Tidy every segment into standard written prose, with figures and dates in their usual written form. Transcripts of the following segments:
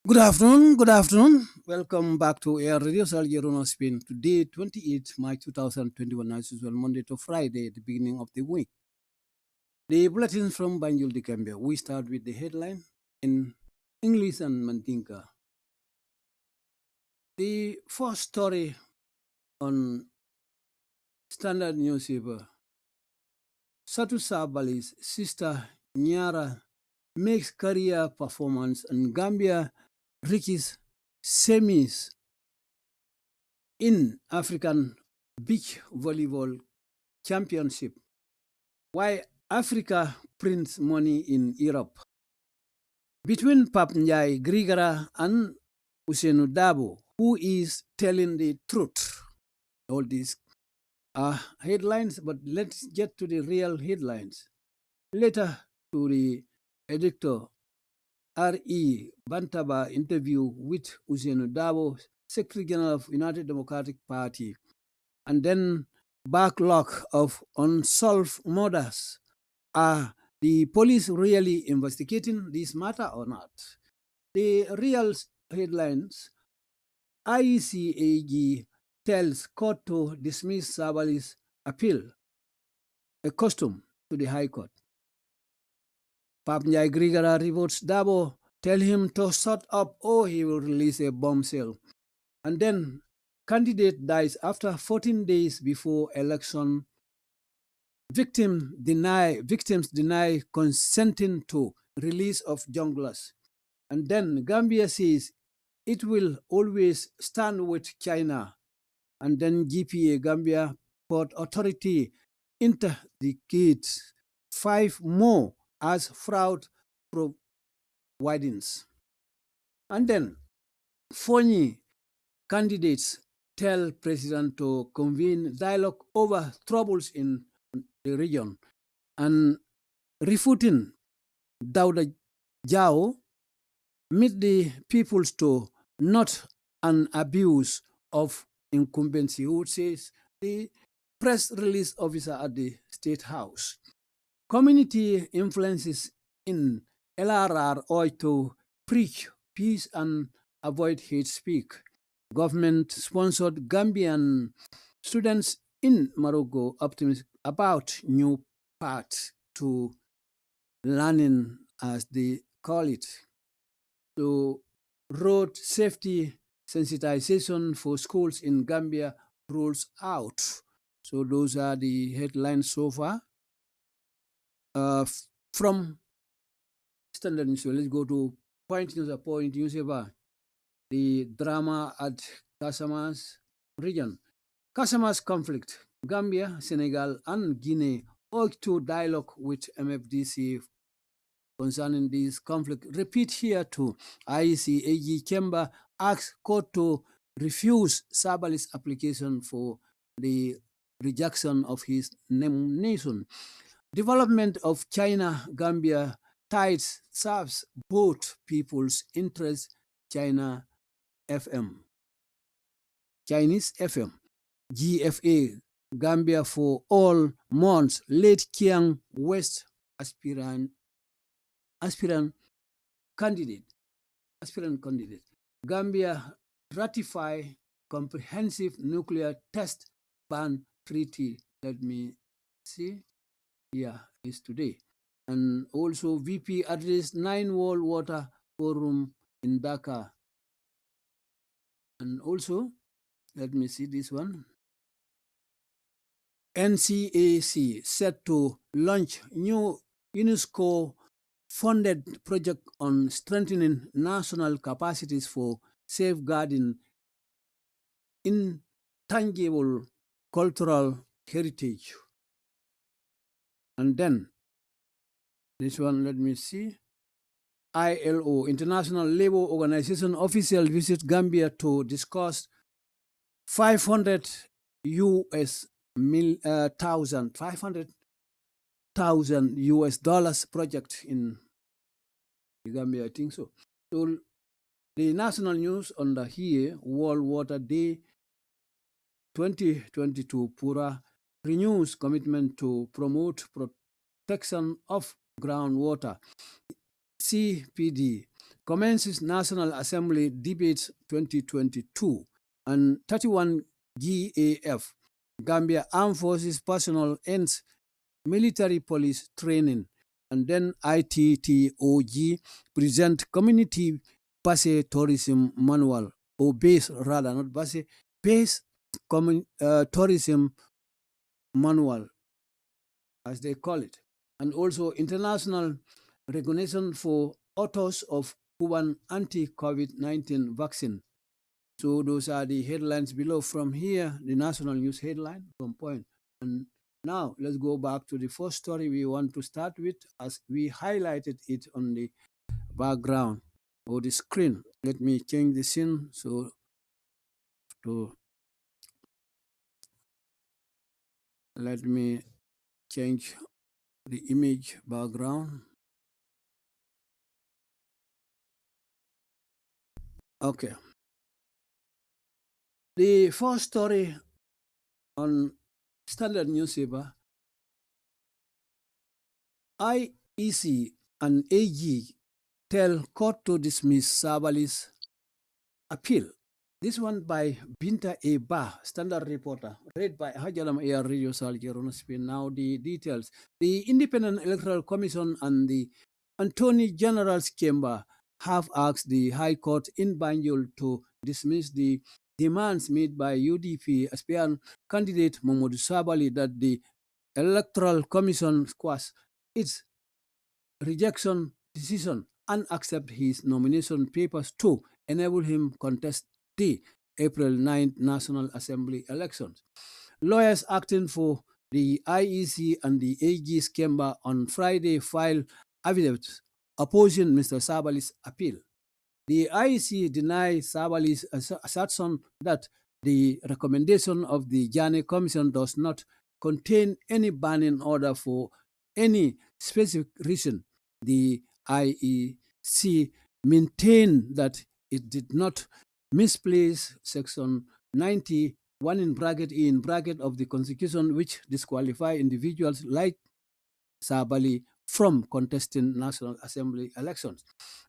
Good afternoon. Good afternoon. Welcome back to Air Radio Salgerono Spin. Today, 28 March 2021, as usual, Monday to Friday, the beginning of the week. The bulletin from Banjul de Gambia. We start with the headline in English and Mandinka. The first story on Standard newspaper. Satu Sabally'S sister Nyara makes career performance in Gambia reaches semis in African Beach Volleyball Championship. Why Africa prints money in Europe. Between NJIE, GIRIGARA and DARBOE, who is telling the truth? All these are headlines, but let's get to the real headlines. Later to the editor Bantaba interview with DARBOE, Secretary General of United Democratic Party, and then backlog of unsolved murders. Are the police really investigating this matter or not? The real headlines: IECAG tells court to dismiss Sabally'S appeal, a custom to the High Court. Papnjai Grigara reports DARBOE tell him to shut up or he will release a bombshell. And then candidate dies after 14 days before election. Victims deny consenting to release of junglers. And then Gambia says it will always stand with China. And then GPA, Gambia Port Authority, interdicates 5 more as fraud widens. And then phony candidates tell president to convene dialogue over troubles in the region. And refuting Dauda Jao meet the peoples to not an abuse of incumbency, who says the press release officer at the State House. Community influences in LRR ought to preach peace and avoid hate speak. Government-sponsored Gambian students in Morocco optimistic about new path to learning, as they call it. So, road safety sensitization for schools in Gambia rolls out. So those are the headlines so far. From Standard News, let's go to point newspaper. The drama at Casamas region. Casamas conflict. Gambia, Senegal, and Guinea ought to dialogue with MFDC concerning this conflict. Repeat here too. IECAG chamber asks court to refuse Sabally'S application for the rejection of his nomination. Development of China-Gambia ties serves both people's interests. China FM. Chinese FM. GFA. Gambia for all months. Late Kiang West aspirant candidate. Gambia ratify comprehensive nuclear test ban treaty. Let me see. Yeah, it's today. And also VP addressed 9 World Water Forum in Dhaka. And also, let me see this one. NCAC set to launch new UNESCO-funded project on strengthening national capacities for safeguarding intangible cultural heritage. And then this one, let me see. ILO, International Labour Organization official visit Gambia to discuss 500 US dollars project in the Gambia, I think so. So the national news on the here, World Water Day 2022, Pura renews commitment to promote protection of groundwater. CPD commences National Assembly debates 2022, and 31 GAF, Gambia Armed Forces personnel ends military police training, and then ITTOG present community base tourism manual, or base rather, not base tourism manual, as they call it, and also international recognition for authors of Cuban anti-COVID-19 vaccine. So those are the headlines below. From here, the national news headline from Point. And now let's go back to the first story we want to start with, as we highlighted it on the background or the screen. Let me change the scene so to let me change the image background. Okay. The first story on Standard newspaper, IEC and AG tell court to dismiss Sabally'S appeal. This one by Binta A. Bah, Standard reporter, read by Hajalam Air Radio Saljerona Spain. Now the details. The Independent Electoral Commission and the Attorney General's Chamber have asked the High Court in Banjul to dismiss the demands made by UDP aspirant candidate Momodu Sabally that the Electoral Commission squash its rejection decision and accept his nomination papers to enable him contest the April 9th National Assembly elections. Lawyers acting for the IEC and the AG's chamber on Friday filed affidavits opposing Mr. Sabally's appeal. The IEC denied Sabally's assertion that the recommendation of the Janneh Commission does not contain any banning order for any specific reason. The IEC maintained that it did not misplace Section 91 in bracket E in bracket of the Constitution, which disqualify individuals like Sabally from contesting National Assembly elections.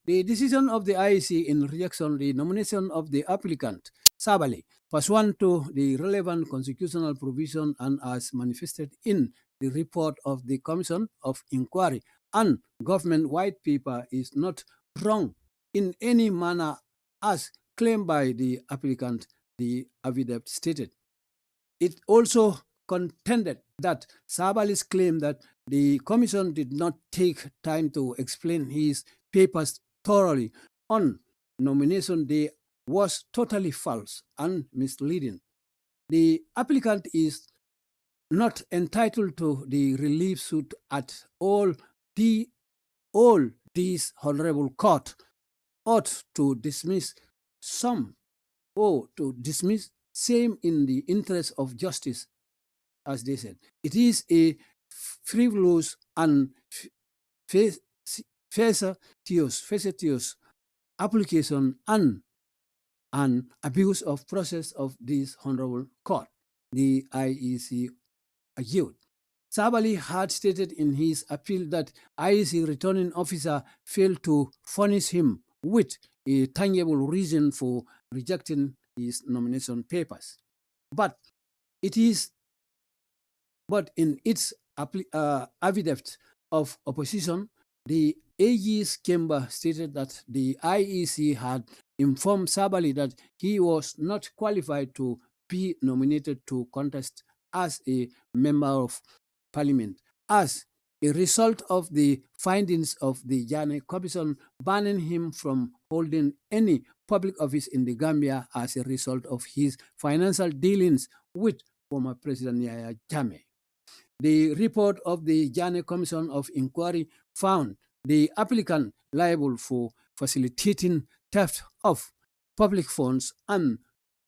The decision of the IEC in rejection the nomination of the applicant, Sabally, pursuant to the relevant constitutional provision and as manifested in the report of the Commission of Inquiry and government white paper, is not wrong in any manner as claimed by the applicant, the affidavit stated. It also contended that Sabally's claim that the commission did not take time to explain his papers thoroughly on nomination day was totally false and misleading. The applicant is not entitled to the relief suit at all. This honorable court ought to dismiss some or to dismiss same in the interest of justice, as they said. It is a frivolous and facetious application and an abuse of process of this honorable court, the IEC argued. Sabally had stated in his appeal that IEC returning officer failed to furnish him with a tangible reason for rejecting his nomination papers. But in its affidavit of opposition, the AG's chamber stated that the IEC had informed Sabally that he was not qualified to be nominated to contest as a member of parliament as a result of the findings of the Janneh Commission banning him from holding any public office in the Gambia as a result of his financial dealings with former President Yahya Jammeh. The report of the Janneh Commission of Inquiry found the applicant liable for facilitating theft of public funds and,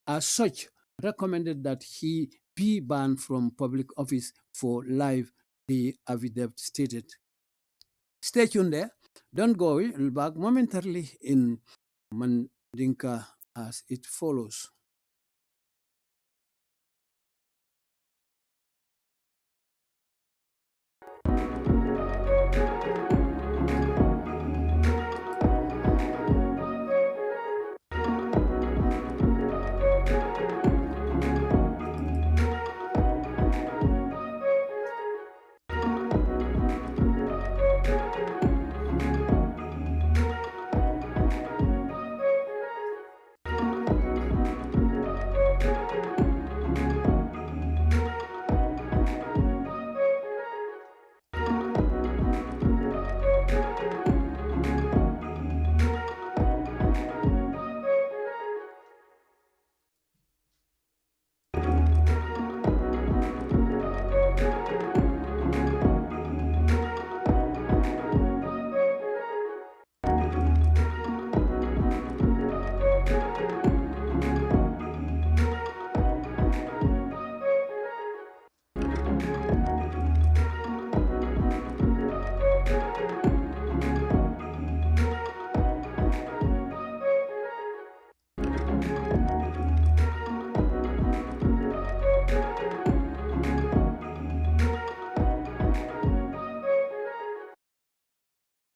as such, recommended that he be banned from public office for life, the affidavit stated. Stay tuned there. Don't go back momentarily in Mandinka as it follows.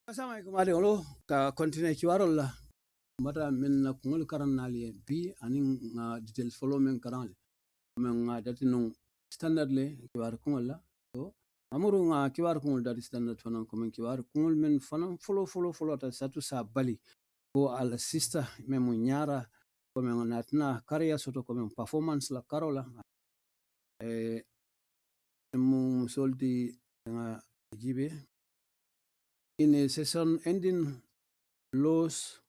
Assalamualaikum ade olo ka continue kiwarol la mata min na kungol karan nali bi anin nga details follow men karan men nga dati non standard le kiwar kungol la so amuru nga kiwar kungol dati standard fanan ko men kiwar kungol men fanan follow ta satu sa bali ko al sister men mu nyara ko men natna career soto ko men performance la karola mu solti nga jibe in a session ending loss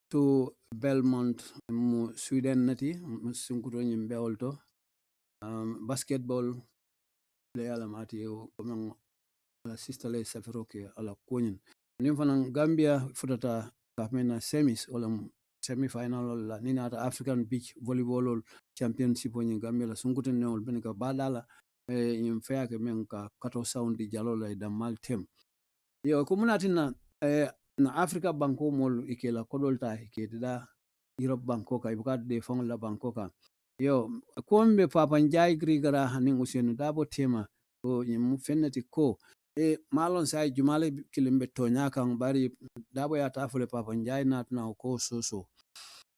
to Belmont mu Sweden nati sunkuto nyimbe olto basketball player la mati komen la sister le safiro ke ala konyin nim fanan Gambia futata kamena semis wala semi final la ninata African beach volleyball championship woni Gambia la sunkuto neol ben ka badala nyim fea ke men ka kato sound di jalo la da mal tem yo kumunatina na Africa banko mol ikela kodolta ikeda Europe banko ka ibukat de fong la banko ka yo kombe papa njai GIRIGARA hanin usenu dabo tema ko nyimu fennati ko malon sai jumale kilimbe tonya kan bari dabo ya tafule papa njai natna ko soso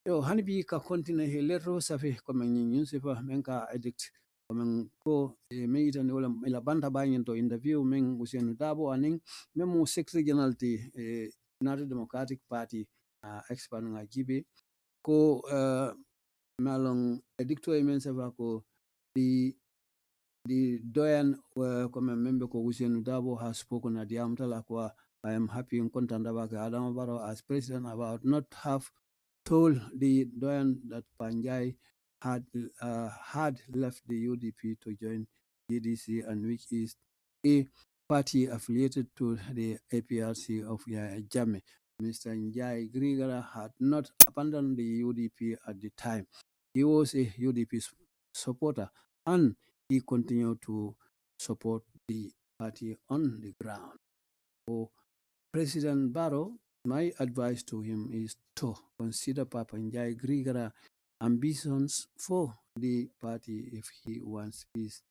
yo hani bi ka continue he letro safi ko men newspaper men ka addict ko men ko meita ne wala ila banta bayin to interview men usenu dabo anin memu secretary general ti United Democratic Party expert nga jibe ko malong edicto men sava ko the doyan ko member ko Usenu Dabo has spoken at Yamtala ko I am happy and content about Adam Barrow as president about not have told the doyan that Panjai had left the UDP to join GDC and which is a party affiliated to the APRC of Yaya Jammeh. Mr. NJIE GIRIGARA had not abandoned the UDP at the time. He was a UDP supporter and he continued to support the party on the ground. For President Barrow, my advice to him is to consider Papa NJIE GIRIGARA ambitions for the party if he wants peace.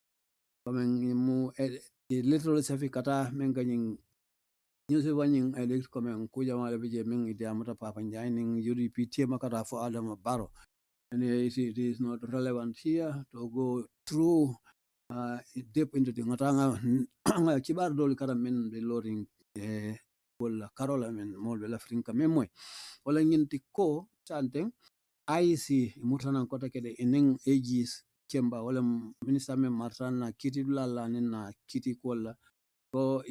Coming mu literally safi kata menganing nyuse wanying elect coming kuja mala bije meng ide amata Papa NJIE ning UDP tema kata for Adam Barrow. And it is not relevant here to go through deep into the ngatanga kibar dol kara men the loading wala karola men mol bela frinka memoy wala nyinti ko chanteng IC mutana kota kede eneng ages kemba wala minister men martana kiti lala na kiti kola ko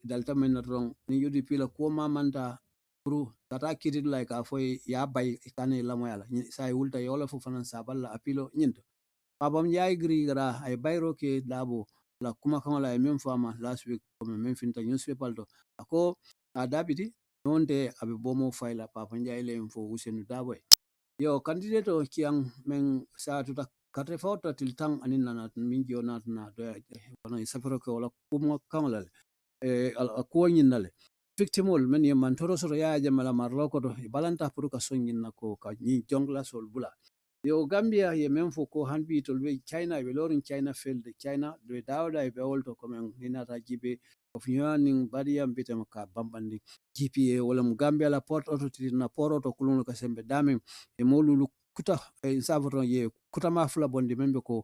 dalta men rong ni UDP la ko mamanta pro kata kiti like afo ya bay kane la moyala sai ulta yola fu fanan saballa apilo nyinto Papa NJIE GIRIGARA ay bayro ke dabo la kuma kama la men fama last week comme men finta newspaper do ako adabiti nonde abe bomo file Papa NJIE le info Usenu Dabo yo candidate o kiang men sa tuta kate fota tiltang anin na min jonat na do wana isafaro ko la kuma kama la ko nyinale victimol men ye mantoro so ya jamala marlo ko do balanta pour ka sonyin na ko ka ni jongla sol bula yo Gambia ye men fo ko hanbi to be China be lorin China failed China do dawda be wolto ko men hinata jibe of yaning bariyam bitam ka bambandi GPA wala mu Gambia la port authority na poroto kuluno ka sembe dame e molulu kuta savron ye kuta ma fula bondi membe ko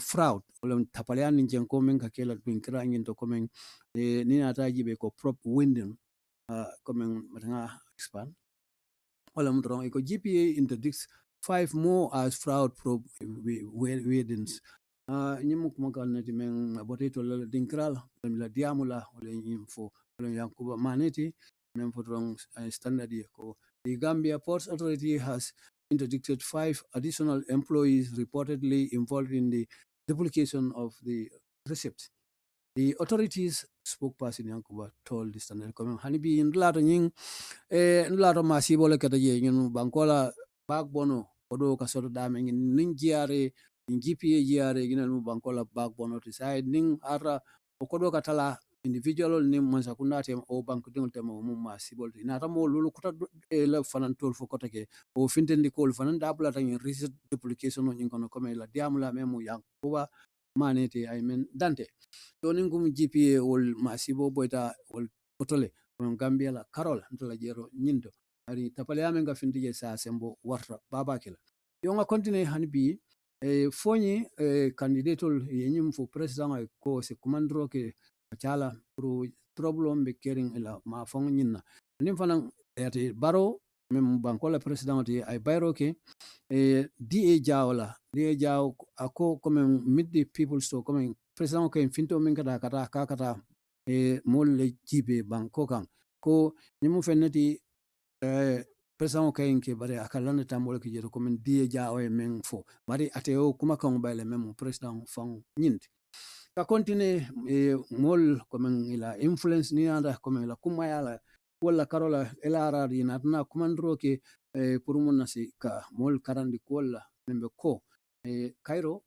fraud wala tapalian njen ko men ka kela bin kra ngin to ko men ni nata jibe ko prop winding ko men matanga expand wala mu ron ko GPA interdicts 5 more as fraud probe weddings ñimu kuma kan nati men boteto la dinkral la diamula wala info wala yankuba maneti men fotron standard ko the Gambia Ports Authority has interdicted 5 additional employees reportedly involved in the duplication of the receipt. The authorities spokesperson Yankuba told the Standard Comment Hanibi in Lato Ying Lato Masibo Lekata Yen Bankola Bagbono Odo Kasoto Daming in Ningiare in GPA GRA Ginu Bankola Bagbono to side Ning Ara Okodo Katala individual name Mansakunda tem o Bankuding Temo Masibo Natamo Lulukuta love Fanantol for Kotake o Fintendi Call Fanandabla and recent duplication on Inkono Comela Diamula Memo Yankuba Manete I mean Dante. Doningum GPA ol masibo boita ol potole on Gambia la Carol ntola jero nyindo ari tapale amenga findije sa sembo warta babakela yonga continue hanbi fonyi candidateol yenyum fo president ko se commandro ke chala pro problem be kering ila ma fong nyinna nim fanan ete baro mem bankola president ay bayro ke DA jawla DA jaw ako comme mid the people so comme president ko finto min kata kata molle jibe banko kan ko nimu fenneti president ko ke bare akalana tambol ke jero comme DA jaw men fo bari ateo kuma kan bayle mem president fon nyindi ka continue mol comme ila influence ni anda comme la kuma yala wala karola elara dina na kumandro ke pour mon nasi ka mol karandi kola membe ko Cairo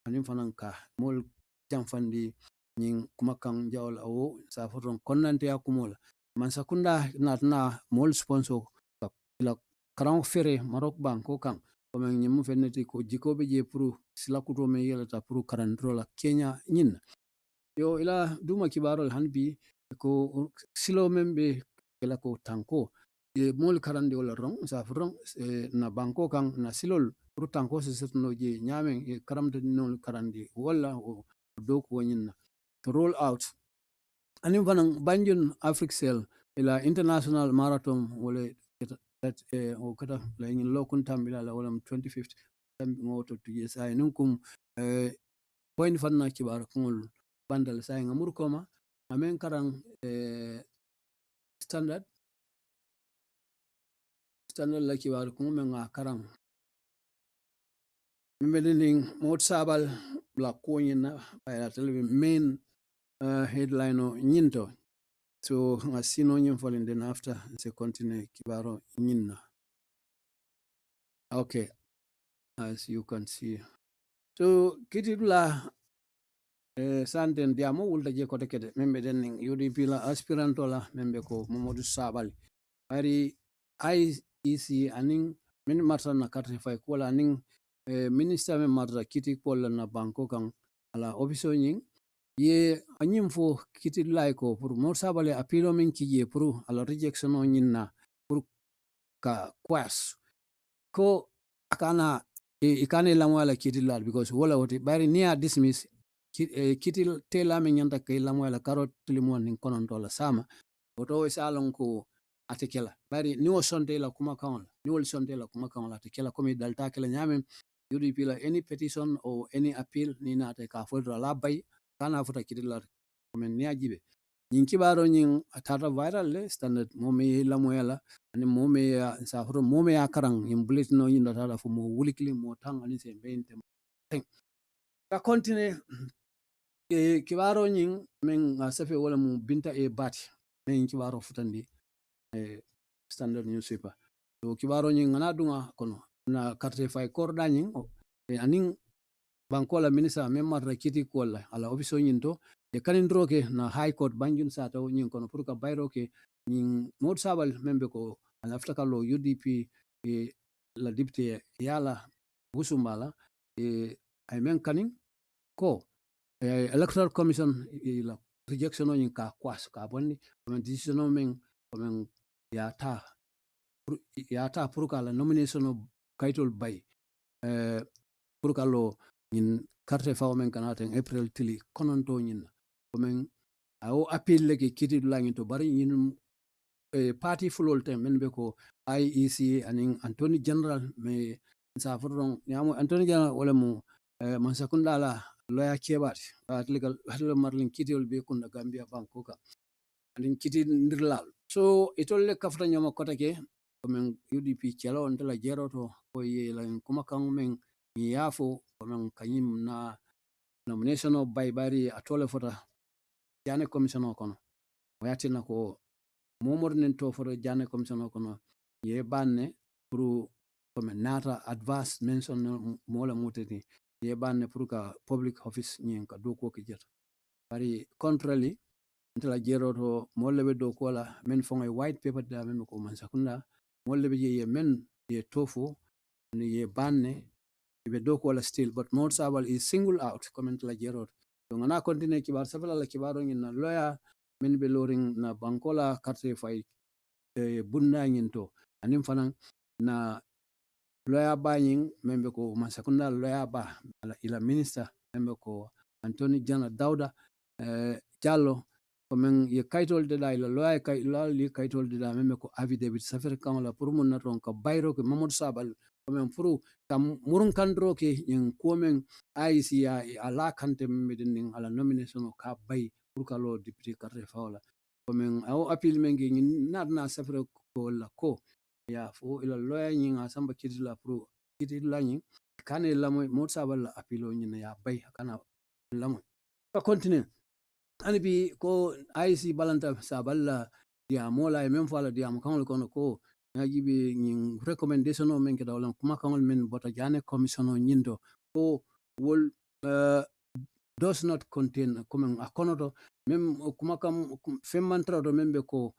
anim fanan ka mol jamfandi nyin kumakan jawla o sa foton konnante akumola man sakunda natna mol sponsor la karan fere Maroc banko kan ko men nyim feneti ko jikobe je pour sila kuto me yelata pour karandro la Kenya nyin yo ila duma kibarol hanbi ko silo membe kela ko tanko mol karande wala rong sa rong na banko kan na silol pour tanko se setno je nyamen karamde non karande wala o do ko nyinna to roll out anim fanan banjun Afrique Cell ila international marathon wala that o kata la ngin lokun tambila la wala 2050 tambi ngoto to yes ay nunkum point fanna kibar kongol bandal sa ngamur koma amen karang standard la kibar kongol nga karang medening mot sabal la koyina by television main headline o nyinto so nga sino nyim fallen then after se continue kibaro nyinna okay as you can see so kitidula santen diamo wulta je kote kede membe den UDP la aspiranto la membe ko Mamadou Sabally ari IEC aning min marta na carte fay ko la aning minister me marta kiti ko la na banko kan ala ofiso nyin ye anyim fo kiti lay ko pour Mamadou Sabally apilo min ki pour ala rejection on nyinna pour ka kwas ko akana ikane la wala kiti la because wala woti bari niya dismiss kitil tela men nyanta kay la moy la karot limon nin konon to la sama oto salon ko atekela bari ni o sonte la kuma kan ni o sonte la kuma kan la atekela komi dalta kala nyamen UDP la any petition or any appeal ni na ta ka fodra la bay kana fota kitil la komen ni ajibe nyin kibaro nyin atata viral le standard momi la moy la ani momi ya sa foro momi ya karang yim bullet no nyin data fu mo wulikli mo tang ani se bente ka continue kibaro nyin men safe wala mu binta bati men kibaro futandi standard newspaper so kibaro nyin ngana dunga kono na carte fay korda nyin anin bankola minister men marra kiti kola ala ofiso nyin to kanin droke na high court banjun sato nyin kono pour ka bayro ke ning mod sabal membe ko alafta kalo UDP la député yala Busumbala ay men kaning ko electoral commission la rejection on ka kwas ka bonni men decision men men yata pour ka la nomination kaitol bay pour ka lo in carte fa men kanata April tili kononto nyin men awo appeal leke kiti langin to bari yin party fulol tem men be ko IEC aning Anthony General me sa fotron yamu Anthony General wala mu man sakunda la lawyer kebat legal hatlo marlin kitol be kunda Gambia bankoka aning kiti ndirlal so itolle kafta nyoma kotake men UDP chelo ndala jeroto ko ye la kuma kan men yafo men kanyim na nomination of baybari atole fota jane commission kono wayatina ko momor nen to foro jane commission kono ye banne pour comme nata advance mention mola muteti ye banne pour ka public office nyen ka doko ke jet bari contrary ntala jeroto molle do kola men fonga white paper da men ko man sakunda molle be ye men ye tofu ni ye banne be do kola still but more sabal is single out comment la jeroto donc na continue kibar safala la kibaro nyin na lawyer men be loring na bankola carte fay bunna nyinto anim fanan na lawyer buying membe ko masakunda lawyer ba ila minister membe ko Anthony Jana Dauda Jallo ko men ye kaitol de ila lawyer kay la li kaitol de membe ko affidavit safar kan la pour mun na ron ka bayro ko Mamadou Sabal ko men pour kam murun kandro ke yin ko men ICA ala kante membe din ala nomination ka bay pour ka lo député carte fawla komin awo appeal mengi na safre ko la ko ya fo ila lawyer nyi asamba kidila pro kidila nyi kane la mo sabal la appealo nyi ya bay kana la mo ka continue ani bi ko IC balanta sabal la dia mola e même fala dia mo kan kono ko ngaji bi nyi recommendation o men ke dawlan kuma kan men bota jane commission o nyindo ko wol does not contain comme a konoto même kuma kam femmantra do membe ko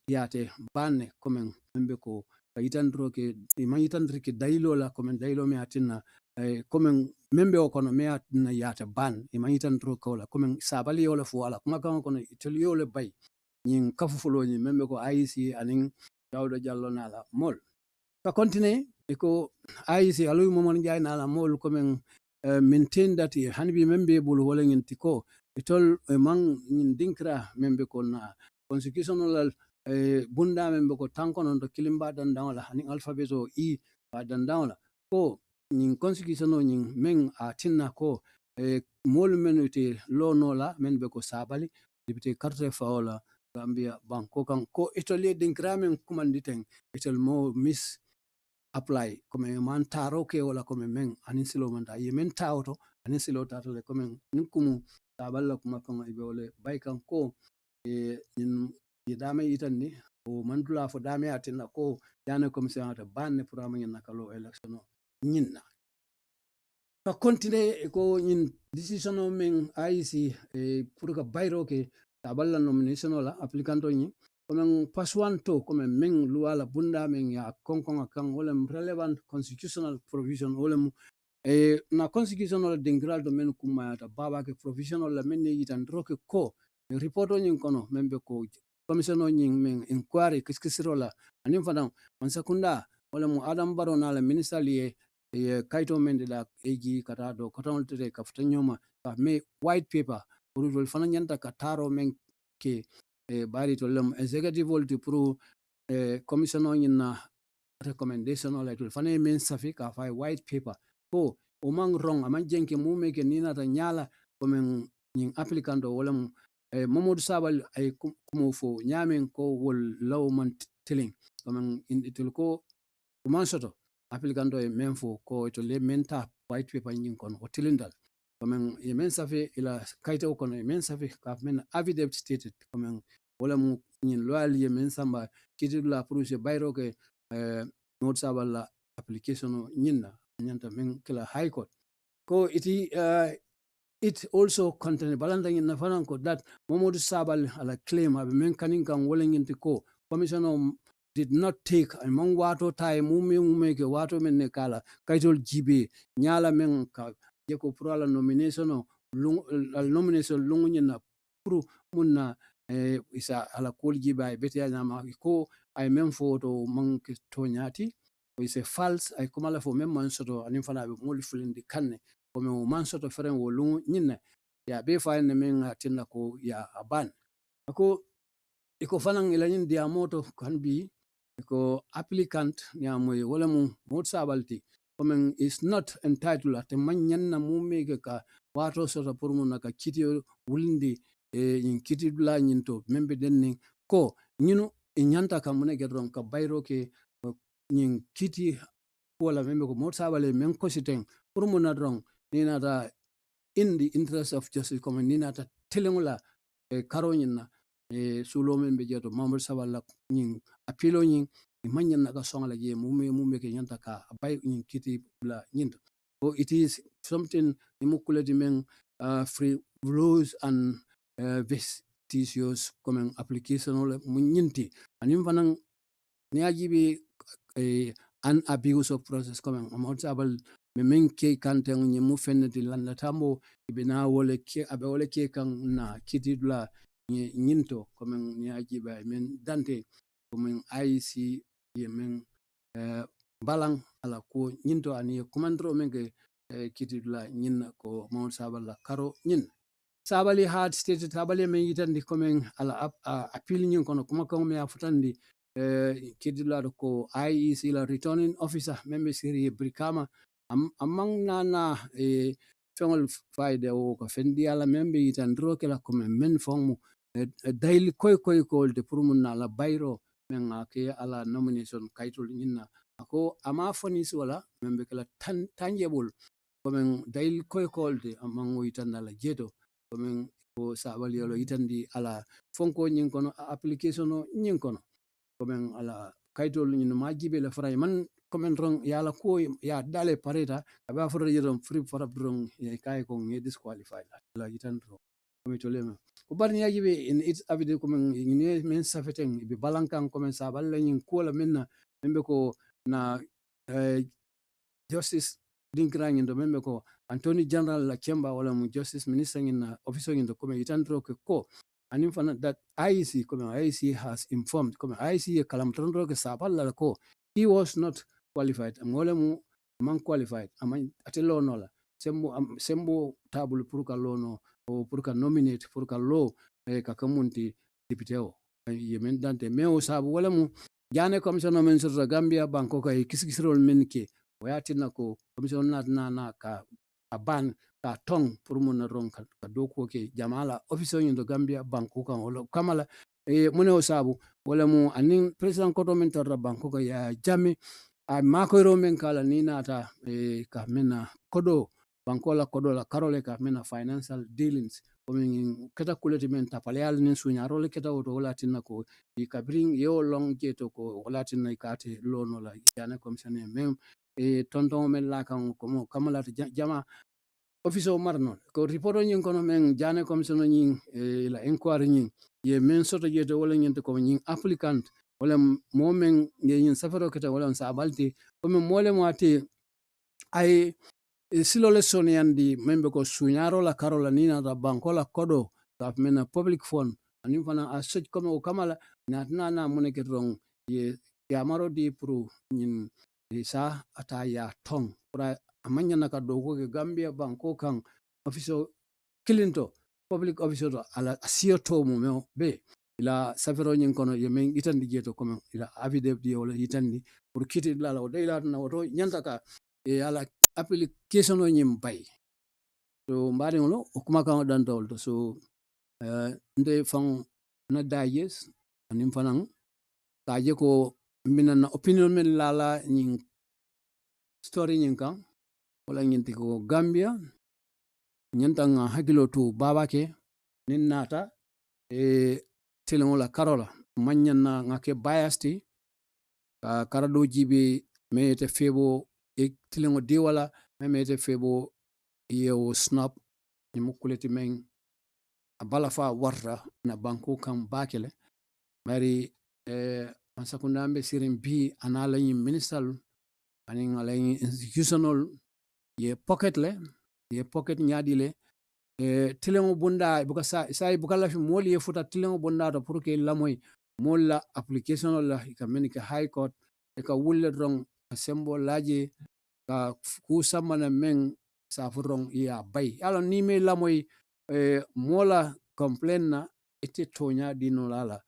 yate banne comme membe ko yitandro ke yitandri ke daylo la comme daylo me atina comme membe o kono me atina yate ban yitandro ko la comme sabali yola fu wala kuma kam kono italiyo le bay nyin kafufulo ni membe ko IC aning Dawda Jallo nala mol ka continue ko IC alu momon jay nala mol comme maintain that hanbi membe bul wala ngenti ko itol man nyin dinkra membe ko na constitutional bunda membe ko tankono to kilimba dandawla hani alphabeto ba dandawla ko nyin constitutional nyin men atinna ko mol menuti lo nola membe ko sabali député carte faola Gambia banko kan ko itol dinkra men kumanditen itol mo miss apply comme man taro ke wala comme men anin silo man ta yemen tawto anin silo tato le comme ninkumu taballa kuma kan ibe wala bay kan ko in dame itandi o mandula fo dame atinna ko yana commission ta banne pour am nyen nakalo election nyinna ka continue ko nyin decision o men IC pour ka bayro ke taballa nomination la applicant nyi comme paswanto comme men luala bunda men ya konkon kan wala relevant constitutional provision wala na constitutional dengral do men kuma ta baba ke provisional la men yitan roke ko report on kono membe ko commission on men inquiry kiskisiro la anim fadan on sekunda wala mu adam baro na la minister liye kaito men de la eji kata do koton te ka futanyoma ka me white paper pour fanan nyanta ka taro men ke bari to lem executive volti pro commission na recommendation la to fane men safi ka fa white paper ko o man wrong aman jenke mu meke nina ta nyala ko men nin applicant wala Mamadou Sabal ay kumo fo nyamen ko wol lawman telling ko men inditul ko man soto applicant e men fo ko to le menta white paper nyin kon o tilindal ko men e men safi ila kayto ko men safi ka men affidavit stated ko men wala mu nyin loyal ye men samba kiti la projet bayro ke Mamadou Sabal la application nyinna nyanta men kila high court ko iti it also contained balanda in Nafananko that Momodu Sabal ala claim have men kaning kan wolling into ko commissioner did not take among wato time mume ke wato men ne kala kaitol jibe nyala men ka jeko prala nomination nomination lungu na pro munna isa ala kol jiba beti nyama ko ay men photo manke to nyati is a false ay kumala fo men man soto anin fana be mol fulindi kanne ko men man soto feren wo lungu nyinna ya be fa ne men tinna ko ya aban ako iko fanan ilanin dia moto kan bi ko applicant ya moy wala mu mot sabalti komen is not entitled at manyan na mu mege ka wato soto pour mun ka kiti wulindi in kiti bla nyinto membe denni ko nyinu nyanta ka mun ron ka bayro ke nyin kiti wala membe ko mot sabale men ko siten pour mun ron ni nata in the interest of justice komen ni nata telengula karo nyina sulo men be jeto mamul sabala nyin apilo nyin manyan naga songala je mume ke nyanta ka bay nyin kiti la nyinto so it is something imukulati men free rules and vestigious comme application wala nyinti anim fanan ni ajibi an abuse of process comme amot sabal me men ke kante nyi mu fenneti landa tambo ibina wala ke abe wala ke kan na kiti la nyinto comme ni ajiba men dante comme IC yemen balang ala ko nyinto ani komandro men ke kiti la nyinna ko mawon sabala karo nyin Sabally had stated Sabally men yitandi comme ala appeal nyin kono kuma ko me afutandi kiti la ko IEC la returning officer membe siri brikama amang nana fengol fayde o ko fendi ala membe yitandro ke la comme men fonmu daily koy de pour mun na la bayro men ke ala nomination kaytol nyinna ako ama fonis wala membe kala tangible comme daily koy de amang yitanda la jeto comme ko Sabally yolo yitandi ala fonko nyin kono application nyin kono comme ala kaytol nyin majibe la fray man comme ron ya la ko ya dale pareta aba foro yedom free for abron ya kay ko ngi disqualified la yitandro comme tolema ko barni yajibe in its avide comme ngi men safeten be balankan comme Sabally nyin ko la menna membe ko na justice dinkra ngi do membe ko Attorney General la Kemba wala mu Justice Minister in officer in the committee itandro ko and infana that IEC come IEC has informed come IEC kalamtandro ke Sabally la ko he was not qualified ngole mu man qualified amay atelo no la sembo table pour ka lono o pour ka nominate pour ka lo ka kamunti député o yemen dante me o sabu wala mu jane commissioner men sur Gambia banko ka kisikisrol men ke wayatina ko commissioner na ka aban ka tong pour mun ron ka doko ke jamala officer in the Gambia banko kan wala kamala mune o sabu wala mu anin president koto men tar banko ka ya jami a makoro men kala ni nata ka mena kodo banko la kodo la karole ka mena financial dealings komin keta kuleti men tapaleal nin sunyarole keta woto wala tinna ko i kabring yo long jeto ko wala tinna ikate lono la jana commissioner men tonton men la kan ko kamala jama officer marno ko reporto nyin kono men jana commissioner nyin la inquiry nyin ye men soto jeto wala nyente ko nyin applicant wala momen nyin safaro keta wala Sabalty comme mole moate ay silole soniandi membe ko sunyaro la karola nina da banko la kodo ka mena public fund anim fana a such comme o kamala na moneke rong ye maro di pro nyin sa ata ya tong pra amanya na ka dogo ke Gambia banko kan officer kilinto public officer ala sioto mo be ila safero nyin kono ye men itandi jeto comme ila avide di wala itandi pour kiti la o de la na o nyanta ka ala application o nyim bay so mbari ngolo o kuma kan dan tolto so nde fang na dayes anim fanang taje ko minan opinion men lala nyin story nyin kan wala nyin ko Gambia nyanta nga hagilo to babake nin nata telengola karola manyan na ngake biasti karado jibe mete febo telengo diwala mete febo yewo snap ni mukuleti men balafa warta na banko kan bakele bari masakundambe sirin bi anala yin minister anin ala yin institutional ye pocket nyadi le tilengo bunda buka sai buka la fi moli ye futa tilengo bunda to pour que lamoy mol la application la ka menika high court e ka wulle rong assemble laje ka ku samana men sa furong ya bay ala ni me lamoy mola complain na ite tonya dino lala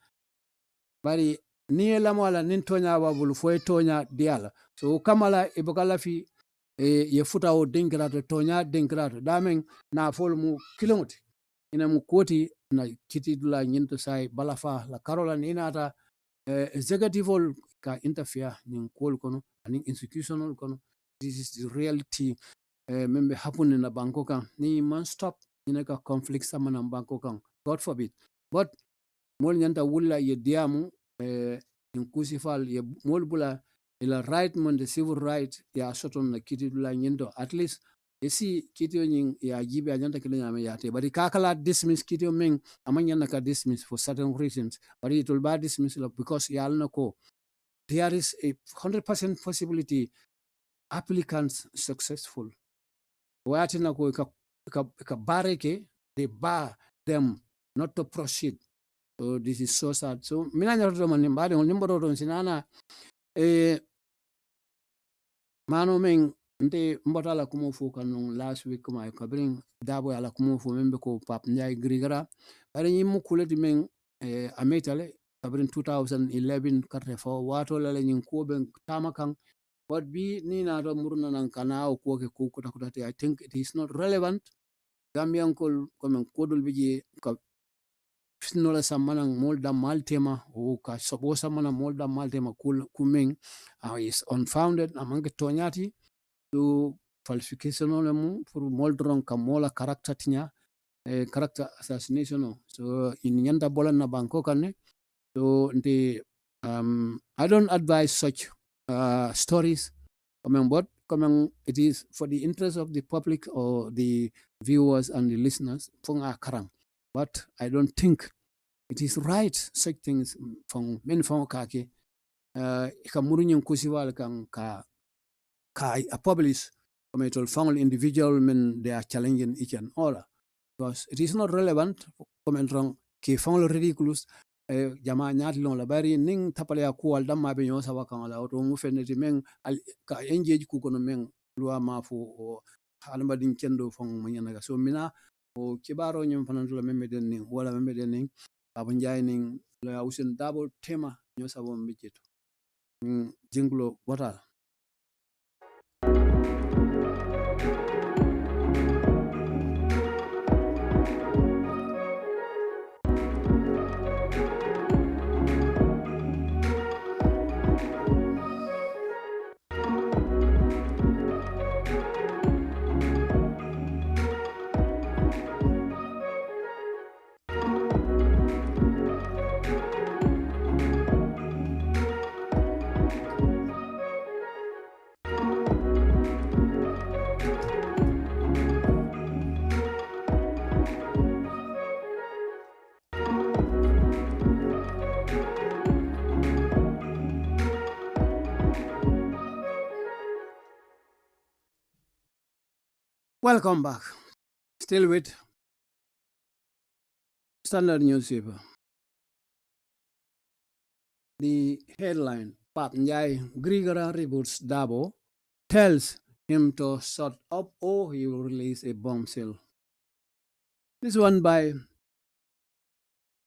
bari ni lamo ala nin tonya babul foy tonya diala so kamala e buka la fi ye futa o denkrato tonya denkrato damen na fol mu kilomoti ina mu koti na kiti dula nyinto sai balafa la karola ni nata executive ol ka interfere nin kol kono anin institutional kono. This is the reality membe happen na banko kan ni man stop ina ka conflict sama na banko kan god forbid but mol nyanta wulla ye diamu inkusifal ye mol bula ila right mon the civil right ya soton na kiti dula nyendo at least esi kitio nyin ya jibe ajanta kile nyame yate bari kakala dismiss kitio men amanya na ka dismiss for certain reasons bari it will be dismiss because ya alna ko there is a 100% possibility applicants successful wati na ko ka bareke they bar them not to proceed. So this is so sad. So mina nyaroto man mbade on nimbo don sinana mano men nte mbotala kumo fu kanong last week kuma ka bring DARBOE ala kumo fu membe ko pap NJIE GIRIGARA bare nyimu kuleti men ametale ka bring 2011 karte fo wato la nyin ko ben tamakan but bi ni na do murna nan kana o ko ke ko kuta I think it is not relevant. Gambian kol comme kodol biji ka finola samana molda maltema o ka sobo samana molda maltema kumeng is unfounded among tonyati to falsification mu for moldron kamola character tinya character assassination so in nyanda bola na banko kanne so I don't advise such stories but it is for the interest of the public or the viewers and the listeners but I don't think it is right such things from men from kake ka murunyin kusiwal kan ka publish it will found individual men they are challenging each and all because it is not relevant comment wrong ke found ridiculous jama nyaati lon la bari ning tapale ya ku al damma be nyosa wakan la to mu feneti men ka engeji ku kono men loi ma fu o halma din kendo fon mo nyana so mina o kibaro nyum fananto la memme den ning wala memme den ning Baba Njie ning la usen double tema nyosa bo mbijeto jinglo watal. Welcome back. Still with Standard newspaper. The headline, Pap Njie GIRIGARA reboots DARBOE, tells him to shut up or he will release a bombshell. This one by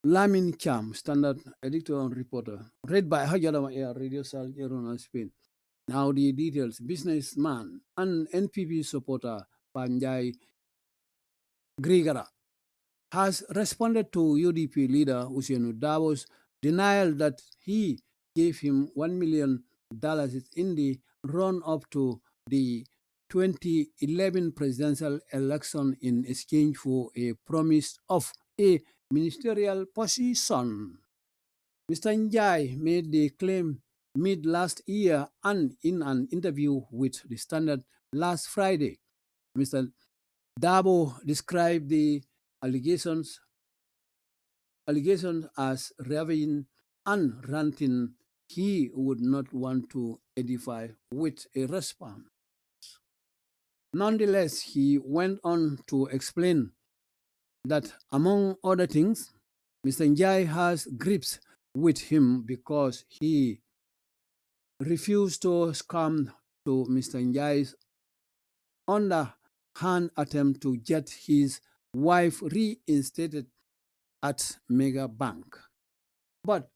Lamin Cham, Standard editor and reporter. Read by Hajadama Air, Radio Sal, Jerona, Spain. Now the details. Businessman and NPP supporter Pap Njie GIRIGARA has responded to UDP leader Ousainou Darboe's denial that he gave him $1 million in the run-up to the 2011 presidential election in exchange for a promise of a ministerial position. Mr. Njie made the claim mid last year and in an interview with the Standard last Friday. Mr. DARBOE described the allegations as ravaging and ranting. He would not want to edify with a response. Nonetheless, he went on to explain that, among other things, Mr. NJIE has grips with him because he refused to succumb to Mr. NJIE's underhand attempt to get his wife reinstated at Mega Bank. But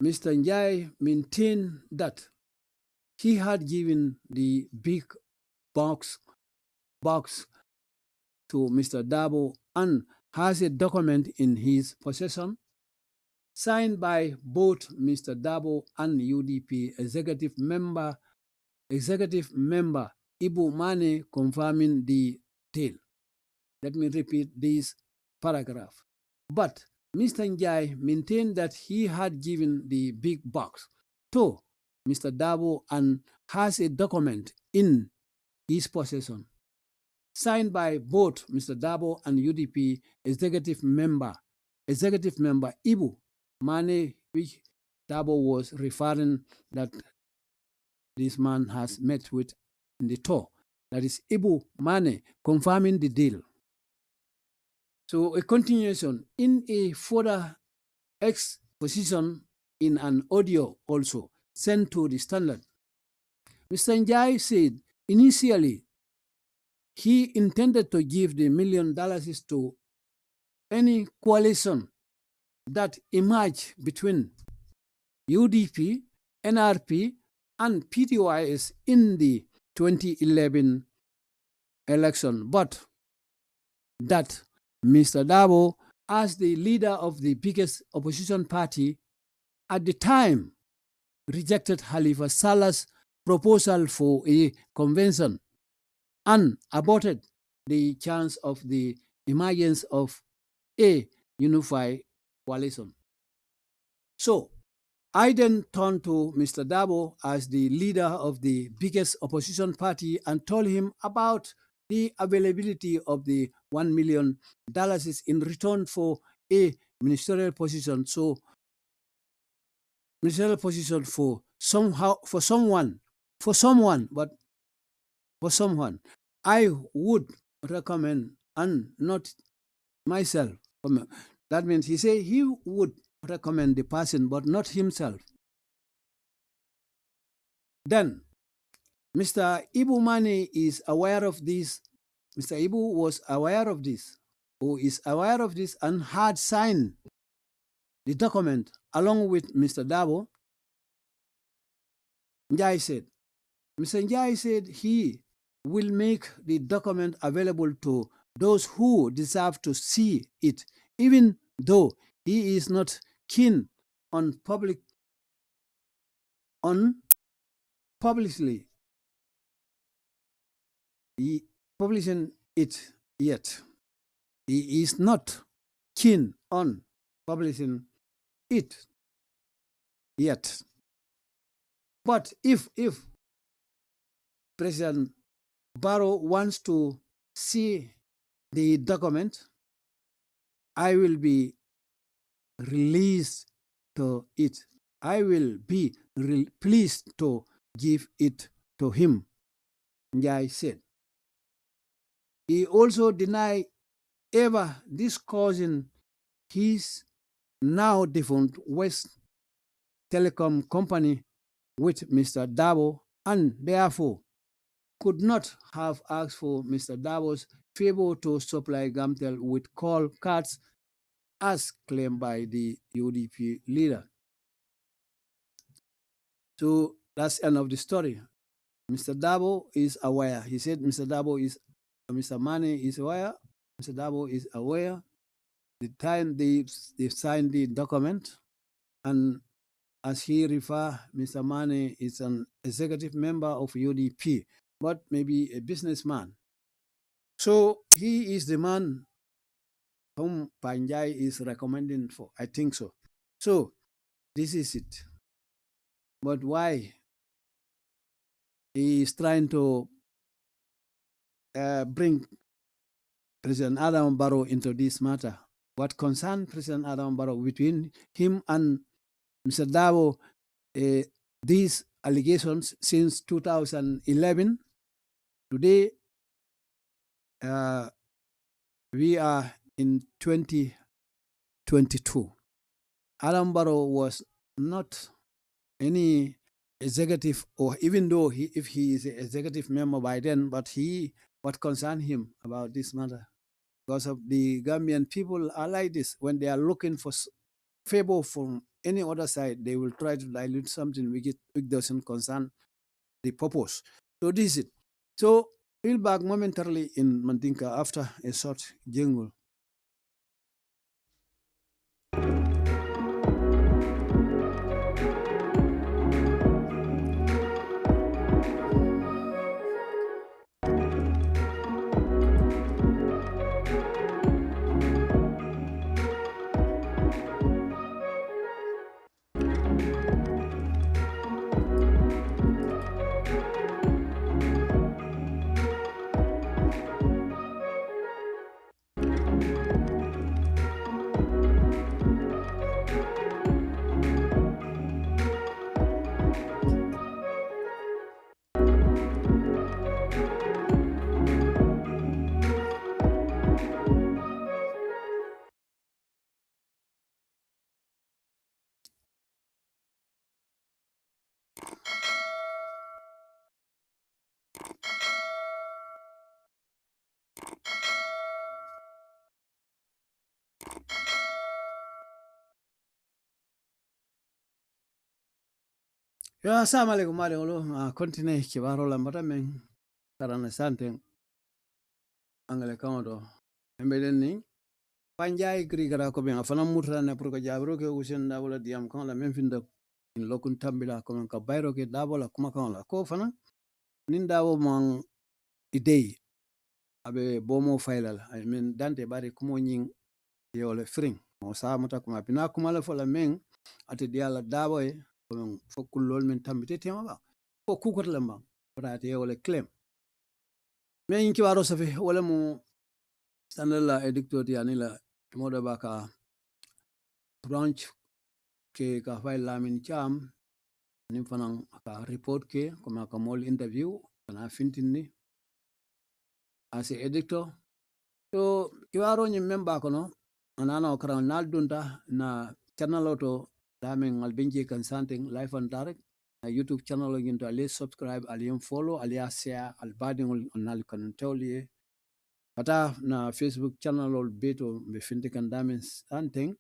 Mr. NJIE maintained that he had given the big box to Mr. DARBOE and has a document in his possession signed by both Mr. DARBOE and UDP executive member Ibu Mane confirming the deal. Let me repeat this paragraph. But Mr. NJIE maintained that he had given the big box to Mr. DARBOE and has a document in his possession signed by both Mr. DARBOE and UDP executive member Ibu Mane, which DARBOE was referring that this man has met with in the tour. That is Ibu Mane confirming the deal. So a continuation in a further exposition in an audio also sent to the Standard. Mr. NJIE said initially he intended to give the $1 million to any coalition that emerged between UDP, NRP, and PTYS in the 2011 election, but that Mr. DARBOE, as the leader of the biggest opposition party at the time, rejected Halifa Salah's proposal for a convention and aborted the chance of the emergence of a unified coalition. So I then turned to Mr. DARBOE as the leader of the biggest opposition party and told him about the availability of the $1 million in return for a ministerial position. So ministerial position for someone, I would recommend, and not myself. That means he said he would recommend the person, but not himself. Then Mr. Ibu Mane is aware of this. Mr. Ibu was aware of this, or is aware of this, and had signed the document along with Mr. DARBOE. Mr. NJIE said he will make the document available to those who deserve to see it, even though he is not keen on publishing it yet. He is not keen on publishing it yet. But if President Barrow wants to see the document, I will be released to it. I will be pleased to give it to him, NJIE said. He also denied ever discussing his now defunct West Telecom company with Mr. DARBOE, and therefore could not have asked for Mr. DARBOE's favor to supply Gamtel with call cards as claimed by the UDP leader. So that's the end of the story. Mr. DARBOE is aware. He said Mr. Mane is aware. Mr. DARBOE is aware. The time they signed the document, and as he referred, Mr. Mane is an executive member of UDP, but maybe a businessman. So he is the man whom NJIE is recommending for. I think so. So this is it. but why he is trying to bring President Adam Barrow into this matter? What concerns President Adam Barrow between him and Mr. Darboe? These allegations since 2011. Today, we are in 2022. Adam Barrow was not any executive, or even though if he is an executive member by then, but what concerned him about this matter? Because of the Gambian people are like this. When they are looking for favor from any other side, they will try to dilute something which doesn't concern the purpose. So this is it. So we'll back momentarily in Mandinka after a short jingle. Ya, assalamualaikum warahmatullahi continue kibaro lambata men karana sante angale kamodo embeden ni panjay GIRIGARA ko ben afana mutra ne pour ko jabro ke usen dawla diam kan la men finda in lokun tambila ko men ka bayro ke dabola kuma kan la ko fana nin dawo man idei abe bomo failal I mean dante bari kumo nyin yole fring mo sa mata kuma bina kuma la fola men ate diala daboy ko fokul lol men tambite tema ba ko kukot lamba ate yole claim men ki waro safi wala mo sanala edictor yani la moda baka branch ke ka fay lamin cham nim fanan ka report ke kuma ka mol interview kana fintinni as a editor so kiwaro nyim memba kono anana okra nal dunta na channel auto damen ngal benje kan something live and direct na YouTube channel ginto ali subscribe ali follow ali share al badingol nal kan tawli kata na Facebook channel ol beto be finti kan damen something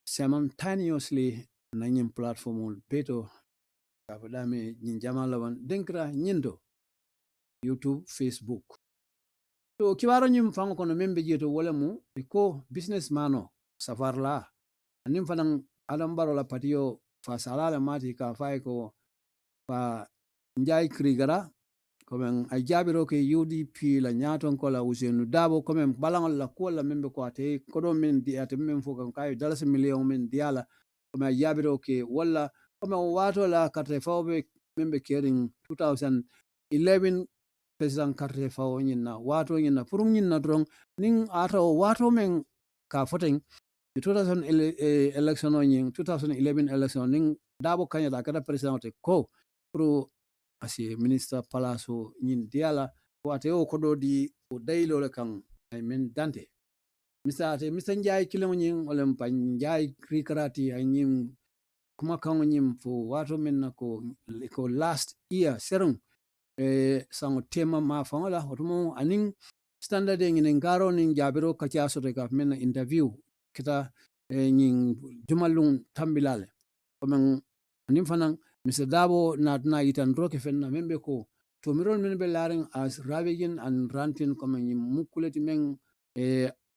simultaneously na nyim platform ol beto ka dame nyin jamala wan denkra nyindo YouTube Facebook so kiwaro nyim fango kono membe jeto wala mu ko businessman o safarla anim fanan Adam Barrow la patio fa salala mati ka fay ko fa NJIE GIRIGARA comme a jabiro ke UDP la nyaton ko la Ousainou Darboe comme balangol la ko la membe ko ate ko do men di ate men fo kan kay $1 million men diala comme a jabiro ke wala comme wato la carte fawbe membe kering 2011 president carte fawo nyina wato nyina pour nyina drong ning ato wato men ka foten 2000 election o nyin 2011 election ning Darboe kanya da kada president ko pro asi minister palaso nyin diala wate o kodo di o daylo le kan ay men dante Mr. NJIE kilon nyin olem pan NJIE GIRIGARA ay nyin kuma kan nyin fo wato men ko last year serung sango tema ma fangola otumo aning standard ngin ngaro nin jabiro kacha so de men interview kita nyin jumalung tambilale komen anim fanan Mr. Darboe na itan roke fenna membe ko to mirol men be laring as ravaging and ranting comme mukuleti men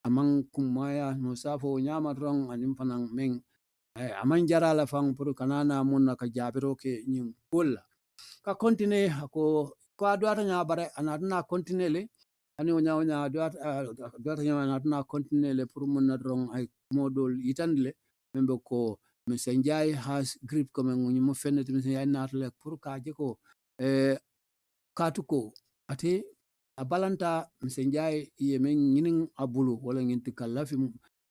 amang kumaya no safo nyama rong anim fanan men aman jara la fang pour kanana mun ka jabiro ke nyin kolla ka continue ko adwata nya bare anadna continue le ani onya adwata nya anadna continue le pour mun na rong ay modol itandle membe ko Mr. NJIE has grip comme ñu fennet Mr. NJIE naatale pour ka jeko katuko ate a balanta Mr. NJIE ye men ñinin abulu wala ñinti kalafi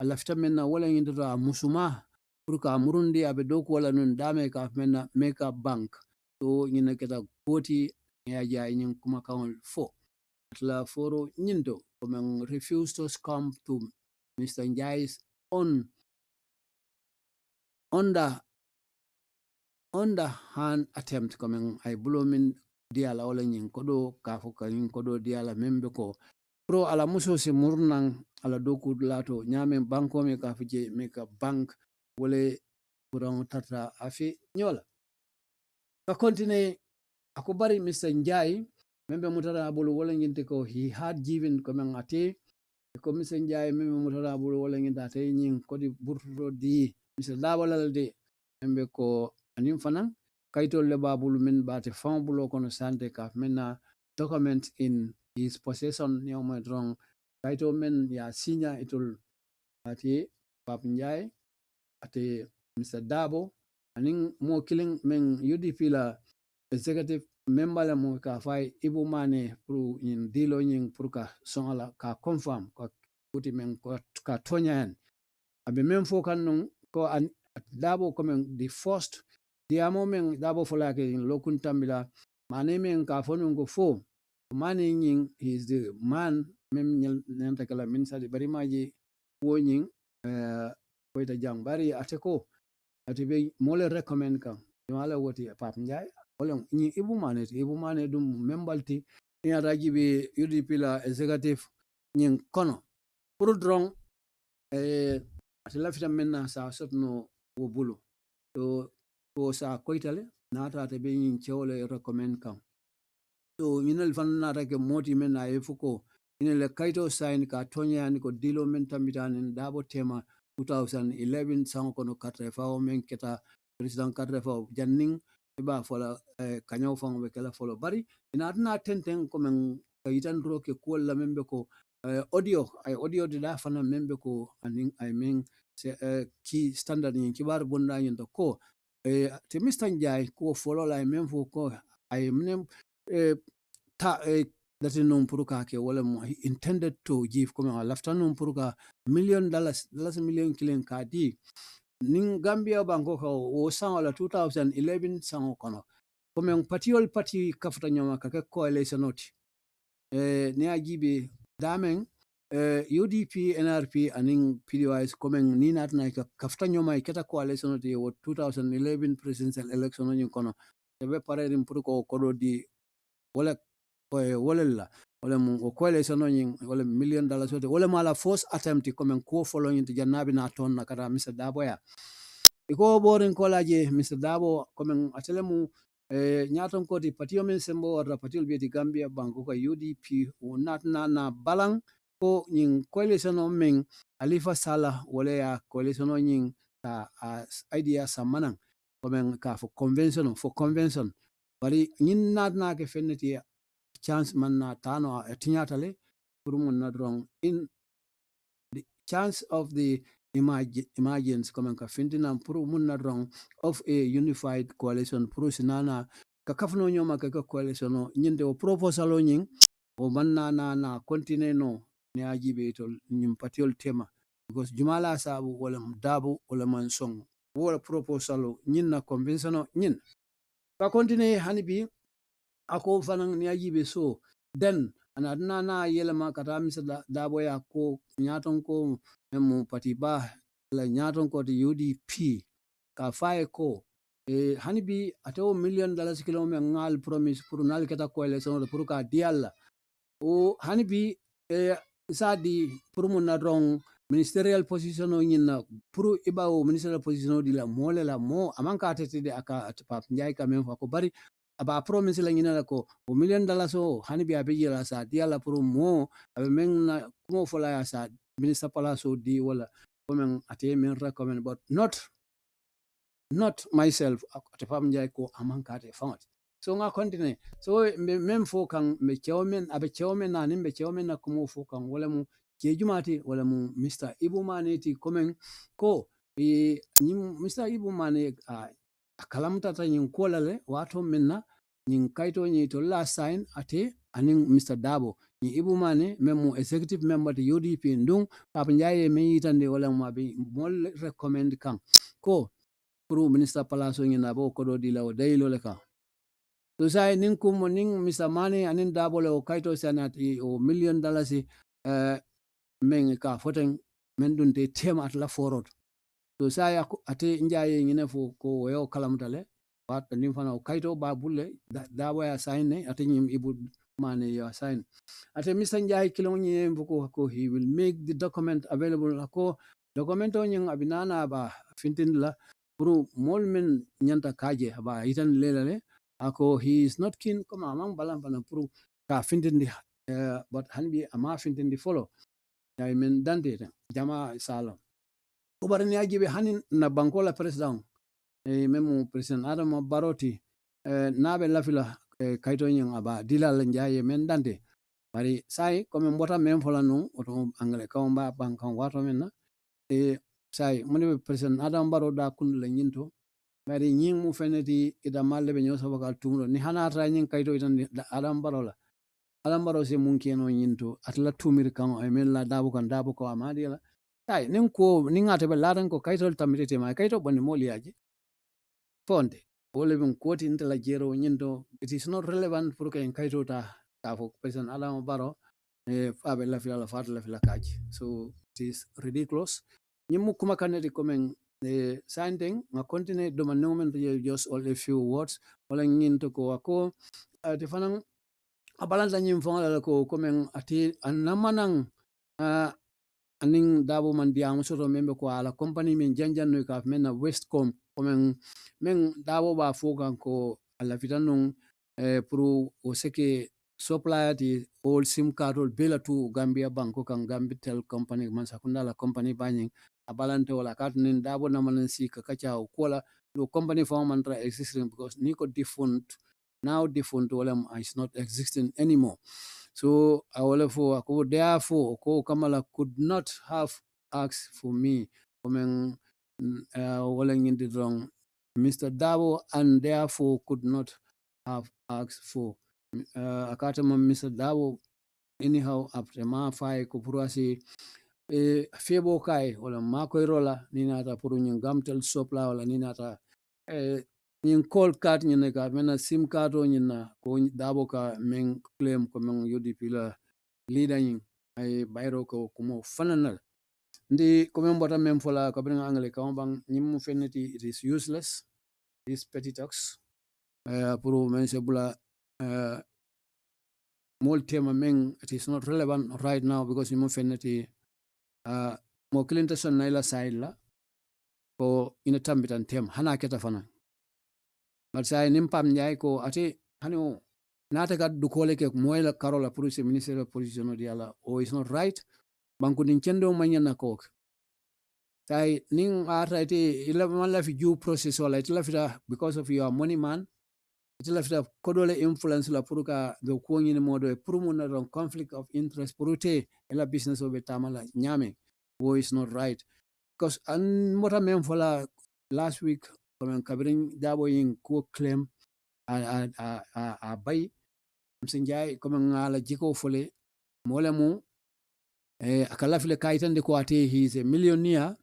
alafita menna wala ñinti to a musuma pour ka murundi abe doku wala nun dame ka menna make a bank to ñina keta koti ya jaay ñin kuma kawol fo la foro ñinto comme refuse to succumb to Mr. NJIE's own underhand attempt comme ay bulomin diala wala ñin kodo kafo kañin kodo diala membe ko pro ala muso si murnan ala doku lato ñamen banko me ka fije me ka bank wala buron tata afi ñola ka continue ako bari Mr. NJIE membe mutara bulu wala ñinte ko he had given comme ate ko Mr. NJIE membe mutara bulu wala ñinte ate ñin kodi burto di Mr. Dabalal de membe ko anim fanan kaytol le babulu men bate fambulo kono sante ka mena document in his possession ne o drong kayto men ya signa itol ati Pap NJIE ate Mr. Dabo aning mo killing men UDP la executive member la mo ka fay Ibu Mane pour in dilo ñing pour ka sonala ka confirm ko kuti men ko ka tonyan abe men fo kan non ko an Dabo comme the first diamo men Dabo fola ke in lokun tambila mane men ka fonu go fo mane ñing is the man mem nyanta kala min sadi bari maji wo ñing ko ita jang bari ateko ati be mole recommend kan wala woti Pap NJIE wala ni Ibu Mane dum membalti ni ataji be UDP la executive ñing kono pour drong ati lafita menna sa sotno wo bulu to ko sa koitale nata te be ñin cewle recommend kan to ñinel fan nata ke moti men na efuko ñinel kayto sign ka tonyani ko dilo men tambitani Dabo tema 2011 sango kono katre fawo men keta president katre fawo janning iba fola kanyaw fango be kala folo bari ina adna tenten ko men kayitan roke ko la membe ko audio de da fana membe ko aning I mean key standard ni kibar bunda yin to ko te Mr. NJIE ko folo la men fo ko ay men that is known puruka ke wala mo intended to give comme a lafta non puruka $1 million million killing kadi ning Gambia banko ko o sangola 2011 sango kono comme patiol pati kafta nyama ka coalition oti ne ajibe damen UDP NRP aning PDIs comme ni natna ka kafta nyama keta coalition oti o 2011 presidential election on kono be pare rim puruko kodo di wala wala mo coalition ñing wala $1 million wala mala force attempt comme ko following to jannabi na ton na kata Mr. Dabo ya iko borin ko laje Mr. Dabo comme atelemu nyaton ko di patio men sembo wala patio be di Gambia banko ko UDP o natna na balang ko ñing coalition men Alifa Sala wala ya coalition ñing ta idea samanan comme ka for convention bari ñin natna ke feneti chance man na tano tinyatale pour mon na drong in the chance of the emergence comme ka fintina pour mon na drong of a unified coalition pour sinana ka kafno nyoma ka coalition nyinde o proposal o nyin o man na continue no ne ajibe to nyim patiol tema because jumala sabu wala Dabo wala man song wala proposal nyin na convention nyin ka continue hanibi ako fanan ni ajibe so den anadna na yelema kata Mr. Dabo ya ko nyaton ko memu pati ba la nyaton ko di UDP ka fae ko hanibi ato $1 million kilo men ngal promise pour nal keta coalition pour ka dialla o hanibi sa di pour mon na rong ministerial position o nyina pour iba o ministerial position di la mole la mo amanka tete de aka Pap NJIE ka men ko bari aba promise la ngina ko $1 million so hani bi abe yela sa dia la pro mo abe men na ko fola ya sa minister palaso di wala ko men ate men recommend but not myself ate Pap NJIE ko amanka te found so nga continue so men fo kan me chewmen abe chewmen na nimbe chewmen na ko mo fo kan wala mu ke jumati wala mu Mr. Ibu Mane ti komen ko Mr. Ibu Mane kalamta ta nyin kolale wato minna nyin kaito nyi to last sign ate aning Mr. Dabo ni Ibu Mane memo executive member to UDP ndung Papa Njaye me yitande wala mabi mol recommend kan ko pro minister palaso nyina bo ko do dila o daylo le ka to say nin kum nin Mr. Mane anin Dabo le o kaito sanati o $1 million men ka foten men dun te tema at la forot to saya ate NJIE ngine fo ko yo kalamtale wat nim fana kaito ba bulle da waya sign ne ate nyim Ibu Mane ya sign ate Mr. NJIE kilo nyim ko he will make the document available ko document on nyang abinana ba fintin la pro mol men nyanta kaje ba itan lelale ako he is not keen kama amang balam fana pro ka fintin di but hanbi ama fintin di follow ya men dante jama sala ubarani ajibe hanin na bankola president memu president Adam Baroti nabe lafila kaito nyang aba dilal NJIE men dante bari sai comme mbota men fola no oto angle kawmba bankan wato men na sai moni president Adam Baro da kun la nyinto bari nyin mu feneti ida malle be nyoso bakal tumro ni hanata nyin kaito itan Adam Baro la Adam Baro se mun keno nyinto atla tumir kan ay men la dabu kan dabu ko amadi la sai nin ko ningate be laran ko kaito tamitete ma kaito bonni moliaji fonde wole bin koti intela jero nyinto it is not relevant pour que en kaito ta for president Adam Baro fabe la fila la fat la fila kaji so it is ridiculous nyimu kuma kaneti komen sign thing nga continue do man moment just all a few words wala nyinto ko ako te fanang abalanta nyim fonga ko komen ati anamanang aning Dabo man diamu soto membe ko ala company min janjan no ka men na Westcom komen men Dabo ba fokan ko ala fitanung pro o seke supplier di all sim card bela to Gambia banko kan Gambitel company man sakunda la company banning abalante wala kat nin Dabo na man si ka kacha ko la do company form man tra existing because niko defunct now defunct wala is not existing anymore. So therefore, Kamala could not have asked for me, Mr. Dabo, and therefore could not have asked for Akatama Mr. Dabo. Anyhow, after ma fai kupurasi febo kai wala makoirola ninata purunyin gamtel sopla wala ninata nyin call card nyine ka mena sim card o nyina ko Dabo ka men claim ko men UDP la leader yin ay bayro ko kumo fananal ndi ko men bota men fola ko ben angle ka bang nyim feneti it is useless this petty talks pour men se bula mol tema men it is not relevant right now because nyim feneti mo Clinton na ila side la ko ina tambitan tem hana keta fana but say nimpam nyai ko ati hani nata ka dukole ke moyla karola pour ce ministère position di ala o is not right banku din kendo manyana ko say ning ata ite ila mala fi due process wala ite lafita because of your money man ite lafita kodole influence la pour ka do ko ngini modo pour mo na conflict of interest pour te ila business obe tamala nyame o is not right because an mota mem fola last week when kabirin Dabo yin ko claim a bay msinjay comme ngala jiko fole molemu akala file kaitan de ko ate he is a millionaire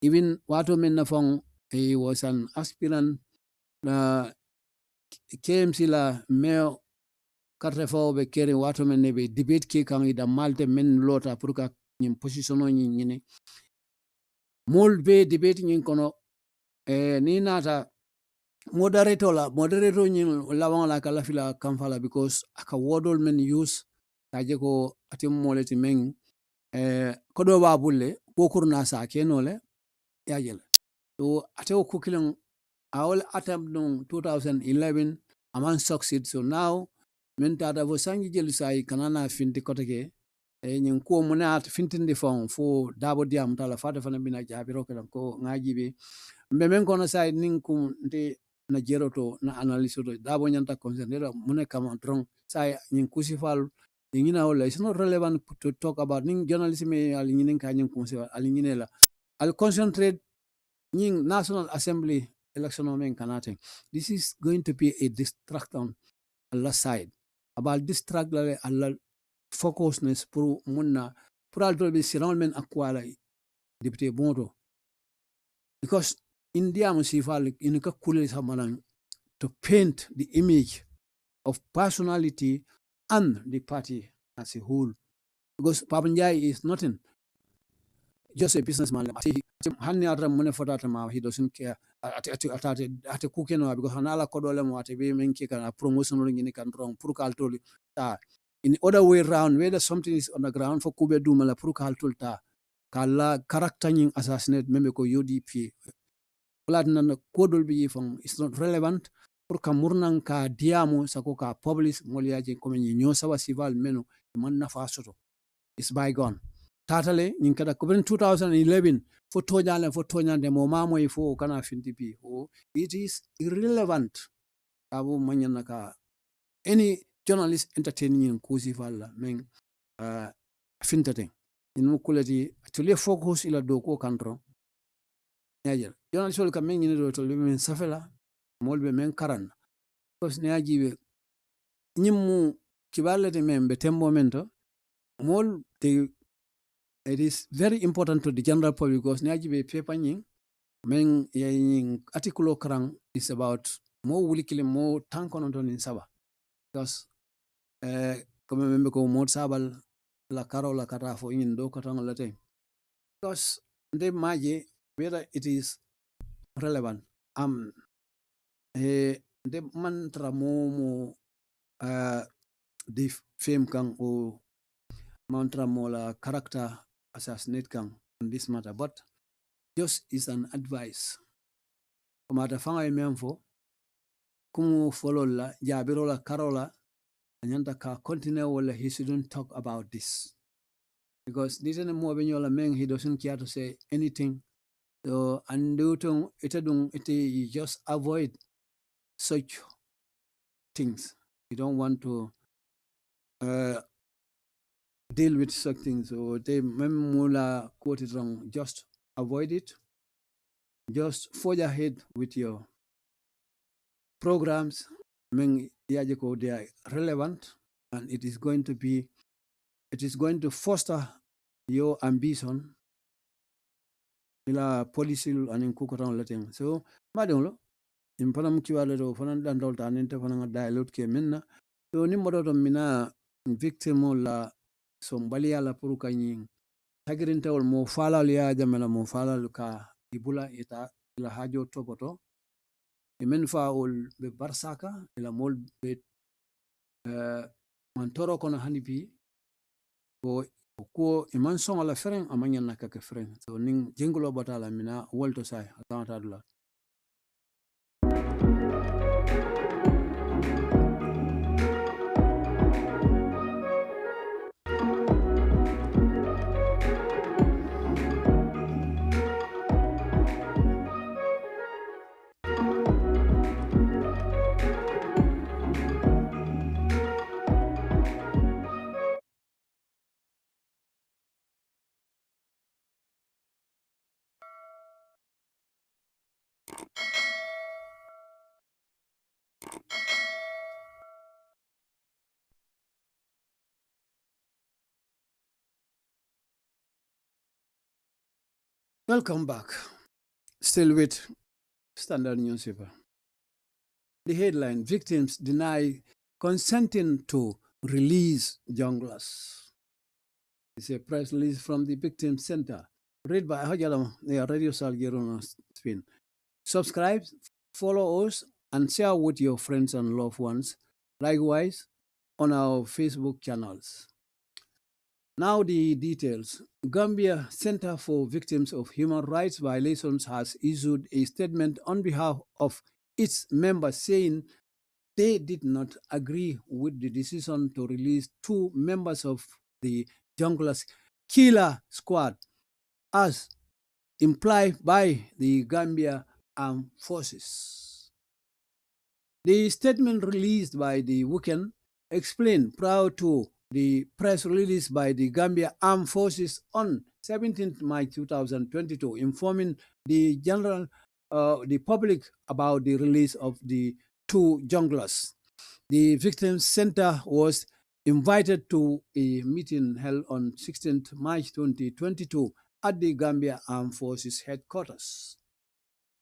even wato men na fong he was an aspirant KMC la mayor Carrefour be kere wato men ne be debate ke kan ida malte men lota pour ka nyim position on nyine mol be debate nyin kono ni nata moderator nyin lawang la kala fila kamfala because aka wodol men use kaje ko atim moleti men kodo ba bulle ko kurna sa kenole yajela so atew kukilan awol attempt no 2011 aman succeed so now men tada vo sangi jelu sai kanana finti kotake nyin ko muna fintindi fon fo Dabo diam tala fata fana bina jabiro ko ngajibe men kono sai nin kum de na jeroto na analyse to Dabo nyanta consider mune kama drong sai nyin kusifal ngina wala it's not relevant to talk about ning journalism al nginin ka nyin consider al nginela al concentrate National Assembly election kanate. This is going to be a distraction Allah side. About distract Allah focusness pour munna pour altol be surroundment akwala député bonto. Because India musifal in ka kule samanan to paint the image of personality and the party as a whole. Because Papa Njai is nothing, just a businessman. He doesn't care. At cooking because anala kodole mo ate be menki kana promotion ringi kan wrong purkal toli ta. In other way around, whether something is on the ground for kube dumala purkal tulta kala character ning assassinate member ko UDP. Ladna kodol bi from it's not relevant. Purka murnang ka diamo sako ka publish moliaje comme nyo sawa civil meno man nafa soto. It's bygone. Tatale ninkada ko 2011 for tonya de mo mamo ifo kana fintipi. Oh, it is irrelevant. Abu manyana ka any journalist entertaining kusi falla men fintate. In mukulati to focus ila doko kantro. Niajer. Journalist will come in do to men safela molbe men karan. Because niajibe nyimu kibalete membe tembo mento mol they it is very important to the general public because niajibe paper nying men ying article krang is about more wulikile more tankonon in saba because comme membe ko mod sabal la karo la kata fo in do katang la tay because de maje whether it is relevant de mantra mo the fame kang o mantra mola character assassinate kang on this matter, but just is an advice. Komata fanga memfo kumu follow la jabiro la karola anyanta ka continue wala he shouldn't talk about this because this is more when you're meng he doesn't care to say anything. So and do it just avoid such things. You don't want to deal with such things. So they memula quote it wrong. Just avoid it. Just forge ahead with your programs. They are relevant and it is going to foster your ambition. Ila policy and in kukurang letting. So madonlo impanam kiwale fanan dandol taninte fanan dialogue ke minna. So nimbodo mina victim la sombalia la puru kanyin tagirinta wal mo fala liya jamela mo fala luka ibula ita ila hajo topoto imen fa ol be barsaka ila mol be mantoro kono hanipi ko iman songa la feren amanya na ka feren so ning jengulo batala mina wolto sai atanta dula. Welcome back. Still with Standard Newspaper. The headline, victims deny consenting to release junglers. It's a press release from the Victim Center. Read by Radio Salguero Spin. Subscribe, follow us, and share with your friends and loved ones. Likewise, on our Facebook channels. Now the details. Gambia Center for Victims of Human Rights Violations has issued a statement on behalf of its members saying they did not agree with the decision to release 2 members of the Junglers Killer Squad as implied by the Gambia Armed Forces. The statement released by the weekend explained prior to the press release by the Gambia Armed Forces on 17th March 2022, informing the the public about the release of the two junglers. The Victims Center was invited to a meeting held on 16th March 2022 at the Gambia Armed Forces headquarters.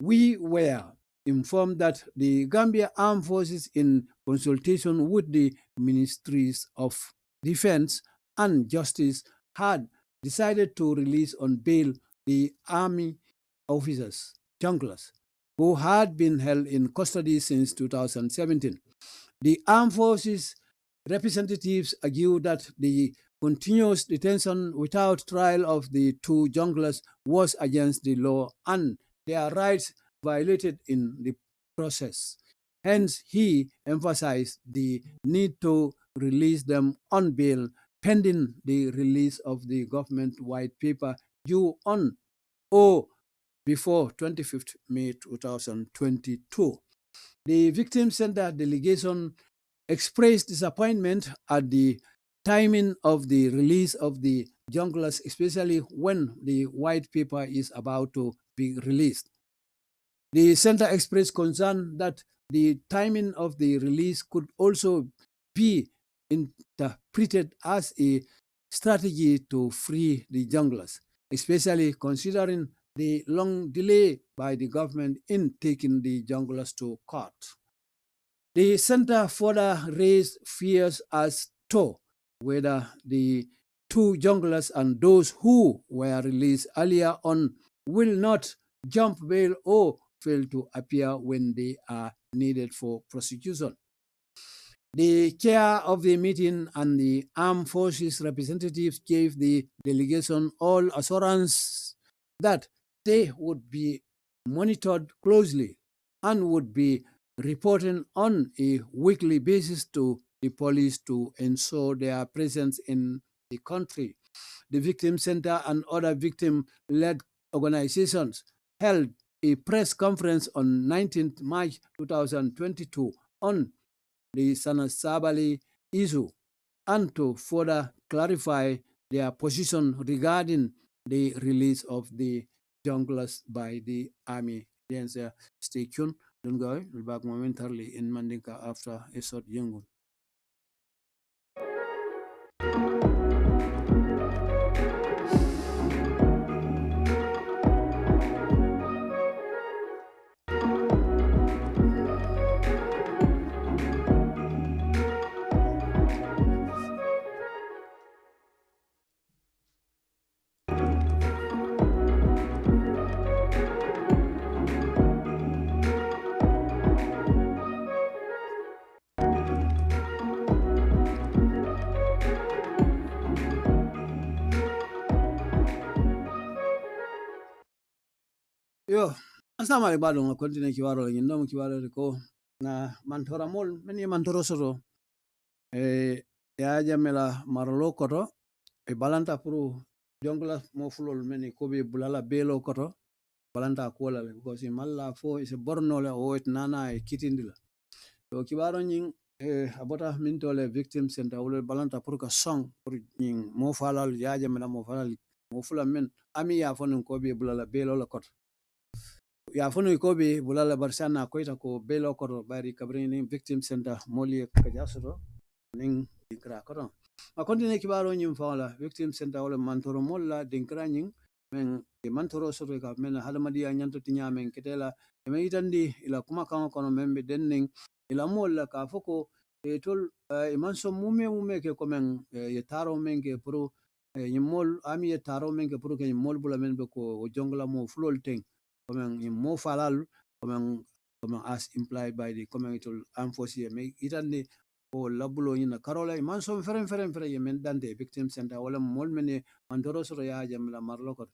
We were informed that the Gambia Armed Forces, in consultation with the Ministries of Defense and Justice, had decided to release on bail the Army officers, junglers, who had been held in custody since 2017. The Armed Forces representatives argue that the continuous detention without trial of the two junglers was against the law and their rights violated in the process. Hence, he emphasized the need to release them on bail pending the release of the government white paper due on or before 25th May 2022. The Victim Center delegation expressed disappointment at the timing of the release of the junglers, especially when the white paper is about to be released. The center expressed concern that the timing of the release could also be interpreted as a strategy to free the junglers, especially considering the long delay by the government in taking the junglers to court. The center further raised fears as to whether the two junglers and those who were released earlier on will not jump bail or fail to appear when they are needed for prosecution. The chair of the meeting and the armed forces representatives gave the delegation all assurance that they would be monitored closely and would be reporting on a weekly basis to the police to ensure their presence in the country. The Victim Center and other victim-led organizations held a press conference on 19th March 2022 on the Sabally'S issue and to further clarify their position regarding the release of the junglers by the army. Stay tuned. Don't go. We'll be back momentarily in Mandinka after a short jingle. Yo, asama le bado nga kontine kiwaro le nyindom kiwaro ko na mantora mol meni mantoro soro ya jamela marlo koto e balanta puru jongla mo fulol meni ko be bulala belo koto balanta kola le ko si malla fo is borno le o nana e kitindila to kiwaro nyin abota mintole victim center wala balanta puru ka song puru nyin mo falal ya jamela mo falal mo fula men ami ya fonon ko be bulala belo la koto ya fono ikobe bulala barsana koita ko belo koto bari kabrini victim center moli kajasoto ning dikra koto ma kontine kibaro nyim fawla victim center wala mantoro molla dinkra nyin men e mantoro soto ka men hadamadi nyanto tinya men ketela e men itandi ila kuma kan kono membe denning ila molla ka foko e tol e manso mume ke ko men ye taro men ke pro nyimol ami ye taro men ke pro ke nyimol bula men be ko jongla mo flol teng comme mo falal comme as implied by the community armed forces me itande o labulo ni na karola man so feren yemen dande victim center wala mol mene mandoro so ya jamla marlo ko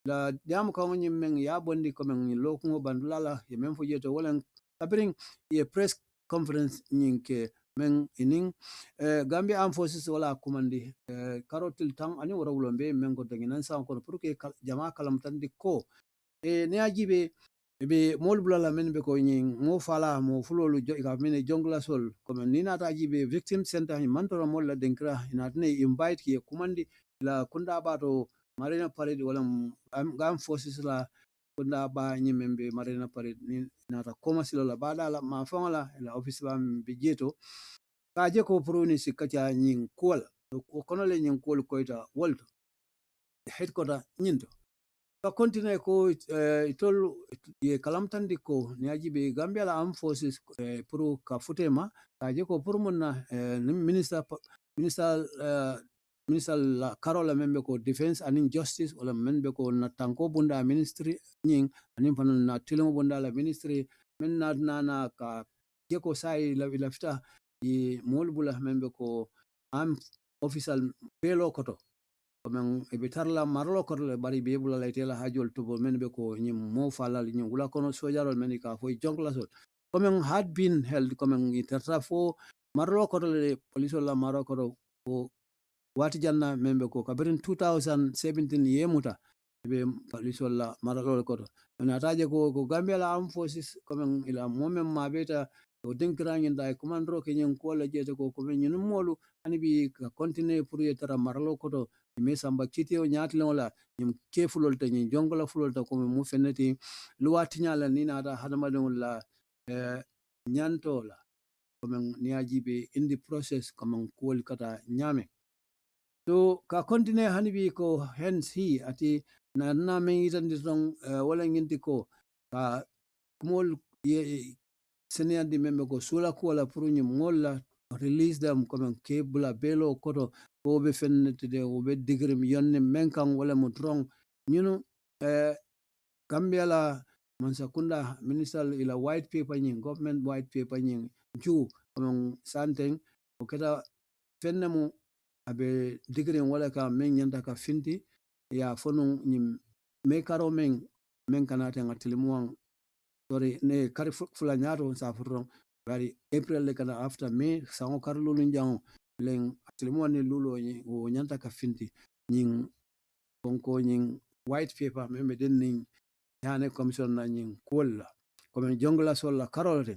la jam ko ni men ya bondi comme ni lokko bandulala yemen fo jeto wala kabring ye press conference nyinke men inin Gambia Armed Forces wala kumandi karotil tang ani wara wulombe men ko danginan sa ko pour que jama kalam tandi ko ne ajibe be mol bulala men be ko nyin mo fala mo fulolu ga men jongla sol comme ni na ajibe victim center ni mantoro mol la denkra ina ne invite ki kumandi la kunda bato marina parade wala gam forces la kunda ba nyimembe marina parade ni nata koma silo la bada la ma fangala la office ba bijeto ka je ko proni sikata nyin kol ko kono le nyin kol koita wolto headquarter nyindo ka continue ko itol ye kalamtandi ko ni ajibe Gambia la Armed Forces pro ka futema ka je ko pour munna minister minister la Carola membe ko defense and justice wala membe ko na tanko bunda ministry nying anin fanan na tilmo bunda la ministry men na ka je ko sai la fita i molbula membe ko am official belo koto men e bitarla marlo korle bari be bula laytela hajol tubo men be ko nyim mo falal nyim wala kono sojarol men ka foy jonkla sol comme had been held comme interta fo marlo korle police la maro ko wati janna membe ko kabirin 2017 yemuta be police la marlo ko na taje ko Gambia la Armed Forces comme ila momem mabeta o dinkirangen da commandro ke nyen ko la jete ko nyen molu ani bi ka continue pour yetara marlo ko me samba kiti o nyaatle wala nyim kefulol te nyi jongola fulol ta ko mu feneti luwati nyala ni na da hadama la nyantola comme niajibe in the process comme ko kata nyame so ka continue hanibi ko hence he ati na me itandi tong wala nginti ko ka kumol ye seniyandi membe ko sula ko wala pour nyim molla release them comme ke bula belo koto ko be fennete de o be digrim yonne menkan wala mo trong ñunu Gambia la Mansakunda minister ila white paper ñing government white paper ñing ju comme santeng o keta fennemu abe digrim wala ka men ñanta ka finti ya fonu ñim me karo men kanate ngatilimuang sorry ne kari fula ñaato sa furong bari April le kana after May sango karlu njang len atilimu ni lulo ni o nyanta ka finti ñing konko ñing white paper membe den ni yane commission na ñing kolla comme jongla solla karolate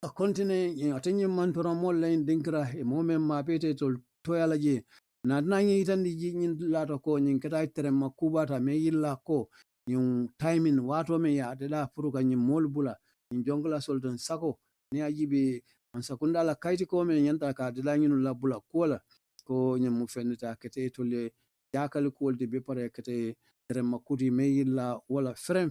a continue ñing atanyi mantora mol len dinkra e momem ma pete tol toyala je na nangi tan di ñin lato ko ñing kata tere makubata me yilla ko yung timing wato me ya de la furuka ñim mol bula ñin jongla solton sako ni ajibe Mansakunda la kayti ko me nyanta ka de la ñinu la bula kola ko ñim mu fenita kete tole yakal ko de be pare kete tere makuti me yilla wala frem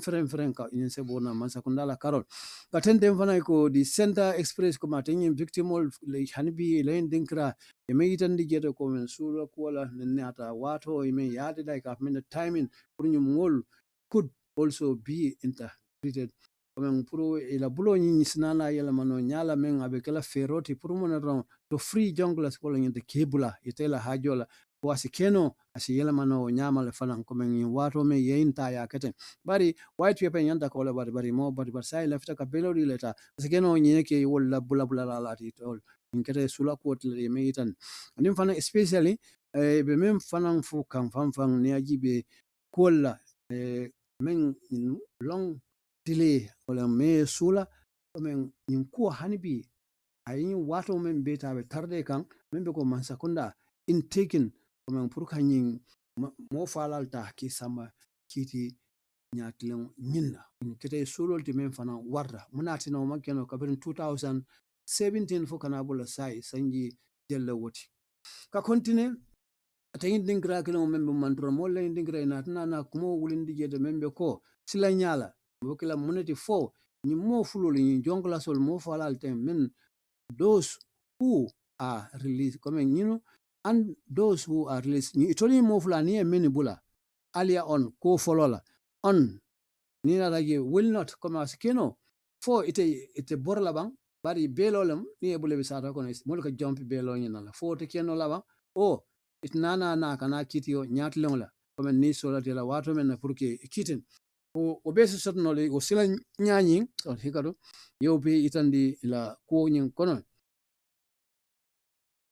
ka ñin sebona Mansakunda la karol ka tende fana ko di center express ko ma tanyi victimol le hanbi len dinkra e me yitandi jeto ko men sura ko wala nata wato e me yade dai ka men timing pour ñum ngol could also be interpreted comme pour ila bulo ñi sinana yela mano nyala men abe kala feroti pour mon ron to free junglers ko ñi de kebula itela hajola wasi keno asi yela mano nyama le fanan comme ñi wato me yeinta ya kete bari white paper nyanda ko le bari mo bari sai lafta ka belori leta asi keno ñi ke wala bula la ti tol in kete sula ko le me yitan anim fana especially be mem fanan fu kan fan ne ajibe kolla men long delay wala me sula men yin ko hanbi ayin wato men beta be tarde kan men be ko Mansakunda in taking men pour yin mo falalta ki sama kiti nyatlen nyinna kete sulol ti men fana warda munati no makeno kabirin 2017 fo kana bula sai sanji jella woti ka continue atayin dingra kilo membe mantura molla dingra na kumo wulindi jede membe ko sila nyala bokila munati fo ni mo fulol ni jongla sol mo falal tem men those who are released comme and those who are released ni itoli mo fulani e meni bula alia on ko folola on ni na rage will not comme askeno fo ite borla bang bari belolem ni e bule bisata ko mo ka jump belo ni na fo te keno la bang o itnana na kana kitio nyatlong la comme ni sola de la wato men pour que kitin o be so no le o sila nyanyi so hikado yo be itandi la ko nyin kono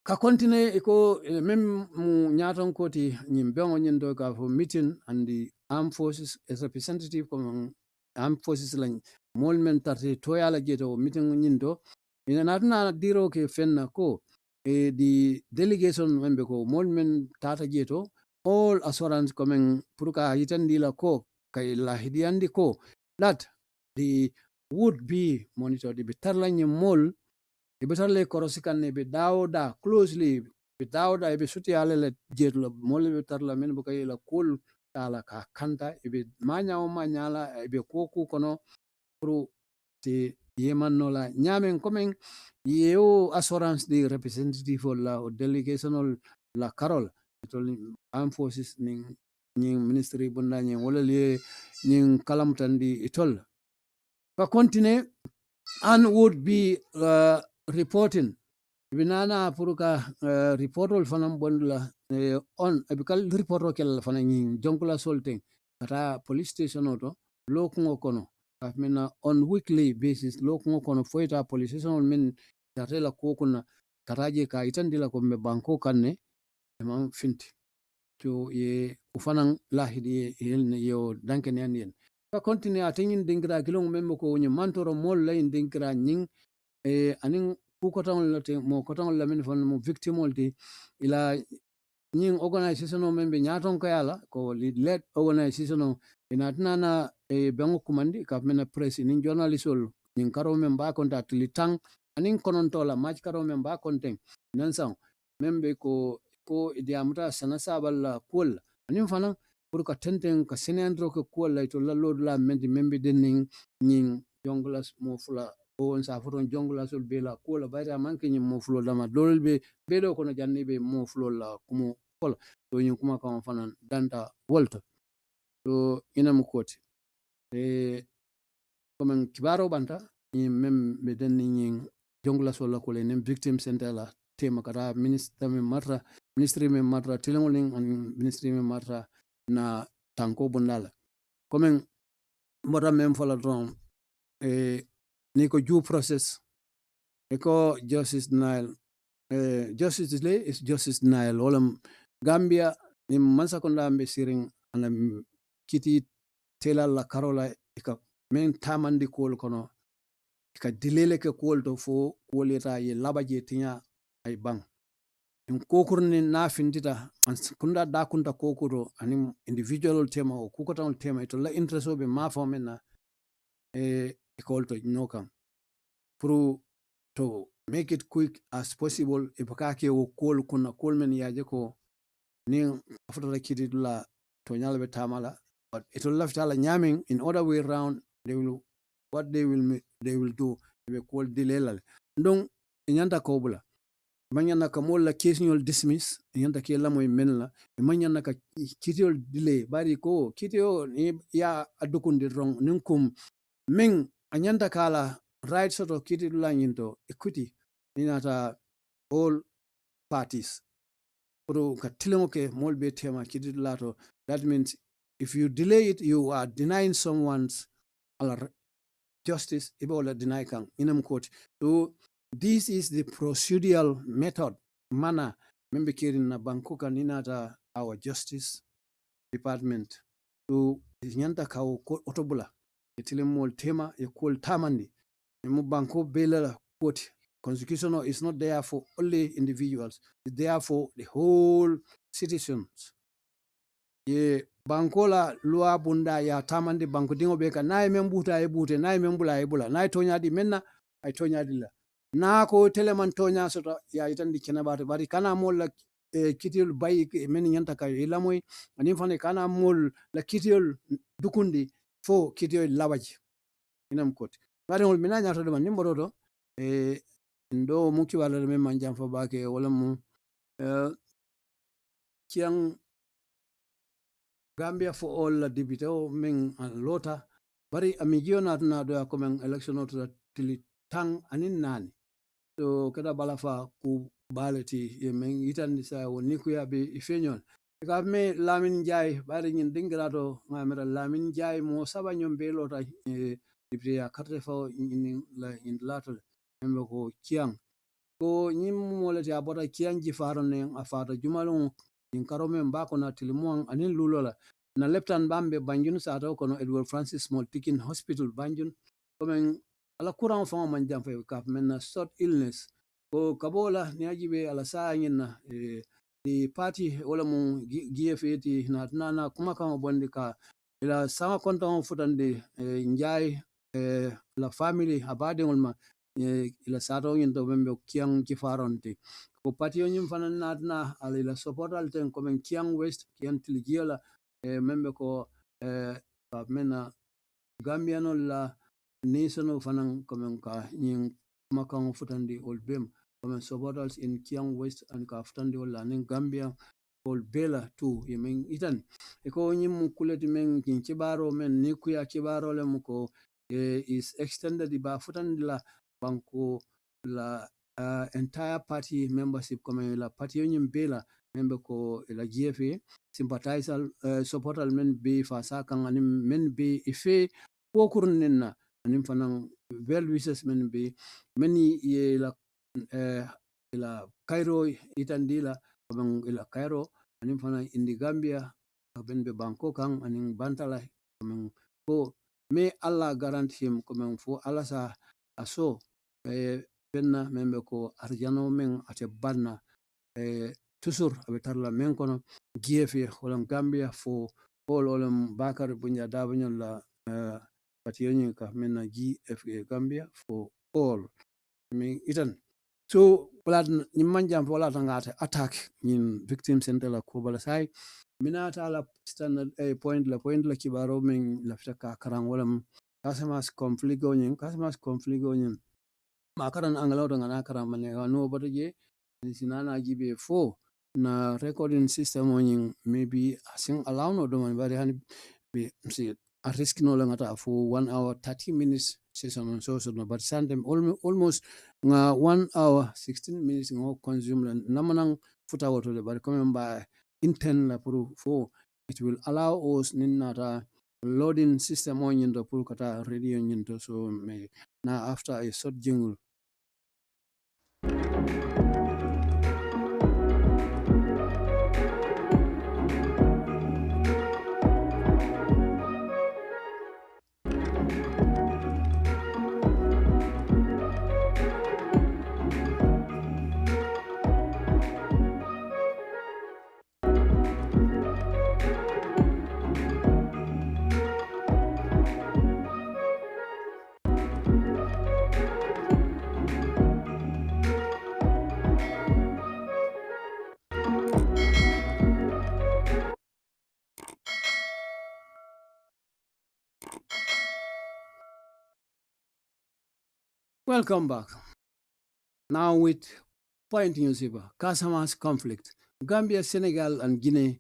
ka continue ko mem mu nyaton koti nyim bengo nyin do ka for meeting and the armed forces as representative comme armed forces la molmen tarte to yala jeto meeting nyin do ina natna diro ke fenna ko the delegation membe ko molmen tata jeto all assurance coming puruka yitandila ko kay lahidiandi ko that the would be monitored be tarlanye mol e be tarle korosikan ne be dawda closely be dawda e be suti alele jetlo mol be tarla men bu kay la kul tala ka kanta e be manya o manyala e be koku kono pro te yeman no la nyamen coming yeo assurance the representative la o delegation la carol armed forces ning ministry bunda ning wala le ning kalamtandi itol ka continue and would be reporting binana puruka reportol fanam bondula on abikal reporto kel fanani jonkula solting kata police station oto lokungo kono mena on weekly basis lokungo kono foita police station min tatela kokuna karaje ka itandila ko me banko kanne emam finti to ye ufanan lahidi yelne yo danken yan ka continue atin dingra kilong memmo ko nyi mantoro mol lay dingra nyin anin ku ko tan late mo ko tan lamin fon mo victimol di ila nyin organisation o membe nyaton ko yala ko led organisation o inatnana bango kumandi ka mena press ni journalistol nyin karo memba contact litang anin konontola match karo memba content nan sang membe ko idiamuta sana sabal kol anin fana pour ka tenten ka senendro ko kol lay to la lod la mendi membe den nyin jonglas mo fula on sa foton jongla sol be la ko la bayta manke nyim mo flo dama dol be do kono janni be mo flo la kumo kol to nyim kuma kan fanan danta volta to ina mo koti comme kibaro banta nyim mem be den nyim jongla sol la ko le nem victim center la tema kara ministre me matra tilongling an ministre me matra na tanko bundala comme mbota mem fola don ni ko due process eko justice denial justice delay is justice denial wolam Gambia ni mansa konda ambe siring ana kiti tela la karola ika men tamandi kol kono ika dilele ke kol to fo koleta ye labaje tinya ay bang en kokurni na findita man kunda da kunta kokuro ani individual tema o kukotan tema to la intereso be ma fo menna ikol to nokam pro to make it quick as possible ipakake wo kol kuna kol men yaje ko ni after kiti la to nyalbe tamala but it will left ala nyaming in other way round they will do be call dilelal ndong nyanda ko bula manyana ka molla case dismiss nyanda ke la moy menla manyana ka kitiol delay bari ko kitio ni ya adukundi rong ninkum ming anyanda kala right sort of kiti la nyinto equity inata all parties pro katilemoke molbe tema kiti lato that means if you delay it you are denying someone's justice ibola deny kan inam court so this is the procedural method manner membe kirin na bankuka ninata our justice department to nyanta ka otobula itilemol tema e kol tamandi mu banko bela court constitution is not there for only individuals it's there for the whole citizens ye banko la loi bunda ya tamandi banko dingo be ka nay membuta e bute nay membula e bula nay tonya di menna ay tonya di la na ko teleman tonya soto ya itandi kena bari kana mol la kitil bay men nyanta ka ilamoy ani fane kana mol la kitil dukundi fo kitil lawaji inam kot bari hol mina nyaato de man nimboro to ndo muki wala me manjam fa bake wala mu kiang Gambia for all la dibito men lota bari amigio na do ko men election to tili tang anin nani so kada balafa ku balati ye men yitan sa woni ku ya be ifenyon ka me lamin jay bari nyin dingrato ngamira lamin jay mo saba nyom be lota dibite ya karte fa in la in lato membe ko kiang ko nyim molati abota kiang ji faro ne afata jumalon in karome mbako na tilmuang anin lulola na leptan bambe banjun sa taw kono Edward Francis Small Teaching Hospital banjun komen ala courant fa man jam fa ka men na short illness ko kabola ni ajibe ala sa nyina the party wala mu GFA ti na kuma kama bondi ka ila sama konta on futande NJIE la family abade ngolma ila sato nyinto bembe kiang kifaronte ko party on fanan na ala support alten ko men kiang west kiang tiligiala membe ko mena Gambiano la national fanan ko men ka nyin makang futande olbem comme supporters in Kiang West and Kaftandi wala ning Gambia ol bela tu yemen itan eko nyim kuleti men kin kibaro men ni kuya kibaro le muko is extended ba futandi la banko la entire party membership comme la party nyim bela membe ko la GFA sympathizer supporter men be fasa kan anim men be ife pokurninna anim fanan well wishes men be many ye la ila Cairo itandila abang ila Cairo anim fana indi Gambia aben be Bangkok kang aning bantala kamang ko me Allah garant him kamang fo Allah sa aso penna membe ko arjano men ate banna tusur abetarla men kono GFA holam Gambia fo all olam Bakar bunya dabanyo la patiyoni ka menna GFA Gambia for all me itan so wala ni manjam wala tangata attack in victim center la ko bala sai minata la standard point la kibaro men la fitaka karang wala kasamas conflict gonyin makaran angalo ngana karam mane no bodoje sinana gibe fo na recording system on maybe asing allow no do man bari hani be see a risk no langata for 1 hour 30 minutes session on so no but sandem almost nga 1 hour 16 minutes ngo consume namanang futa wato le bari come by intent la for it will allow us ninata loading system on yindo pour kata radio yindo so me na after a short jingle. Welcome back. Now with point newspaper, Casamance conflict. Gambia, Senegal, and Guinea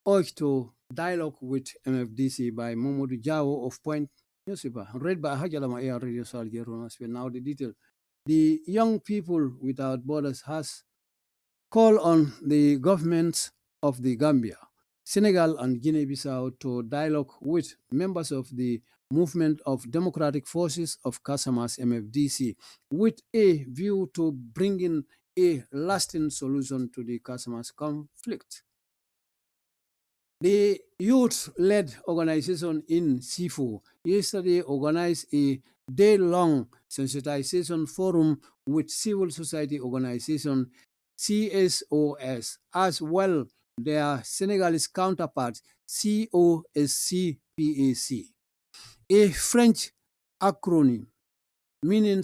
urge to dialogue with MFDC by Mamadou Diawo of Point newspaper. Read by Hajalama Air Radio Salgero. Now the detail. The Young People Without Borders has called on the governments of the Gambia, Senegal, and Guinea-Bissau to dialogue with members of the Movement of Democratic Forces of Casamance MFDC with a view to bringing a lasting solution to the Casamance conflict. The youth-led organization in Sifu yesterday organized a day-long sensitization forum with civil society organization CSOS, as well their Senegalese counterpart COSCPAC. A French acronym meaning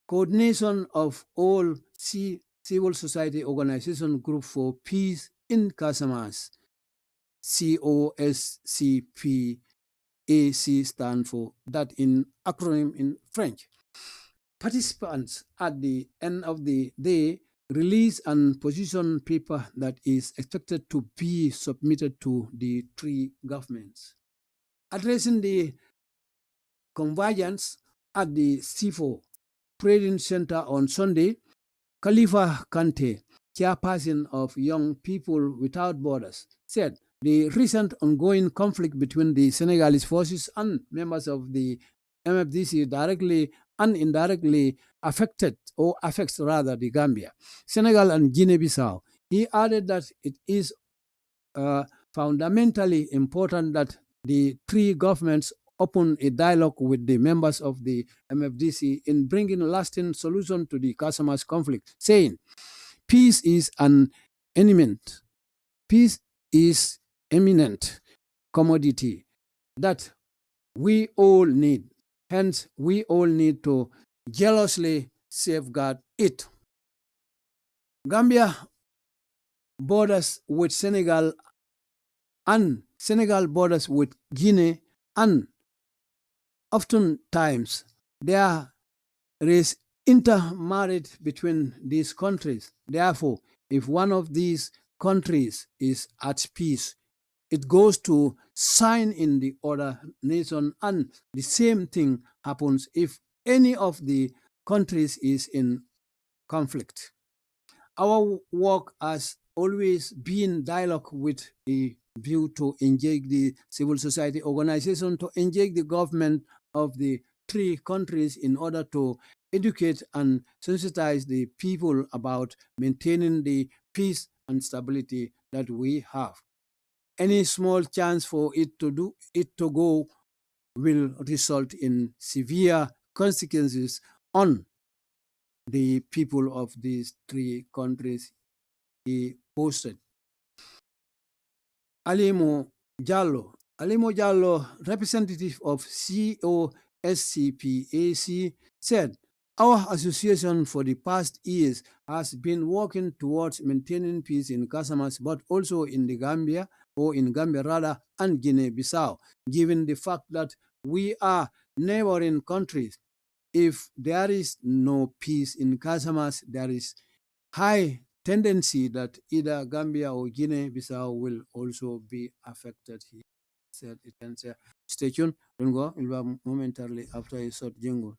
Coordination of All Civil Society Organization Group for Peace in Casamance. COSCPAC stand for that in acronym in French. Participants at the end of the day release and position paper that is expected to be submitted to the three governments. Addressing the convergence at the CIFO Trading Center on Sunday, Khalifa Kante, chairperson of Young People Without Borders, said the recent ongoing conflict between the Senegalese forces and members of the MFDC directly and indirectly affects the Gambia, Senegal, and Guinea-Bissau. He added that it is fundamentally important that the three governments open a dialogue with the members of the MFDC in bringing a lasting solution to the Casamance conflict, saying, peace is an imminent. Peace is eminent commodity that we all need. Hence, we all need to jealously safeguard it. Gambia borders with Senegal, and Senegal borders with Guinea, and oftentimes there is intermarriage between these countries. Therefore, if one of these countries is at peace, it goes to sign in the other nation, and the same thing happens if any of the countries is in conflict. Our work has always been dialogue with a view to engage the civil society organization, to engage the government of the three countries in order to educate and sensitize the people about maintaining the peace and stability that we have. Any small chance for it to go will result in severe consequences on the people of these three countries, he posted. Alimo Jallo, representative of COSCPAC, said, "Our association for the past years has been working towards maintaining peace in Casamance, but also in the Gambia, or in Gambia rather, and Guinea-Bissau, given the fact that we are neighboring countries. If there is no peace in Casamance, there is high tendency that either Gambia or Guinea-Bissau will also be affected," he said. It can say, stay tuned, don't go, we'll be momentarily after a short jingle.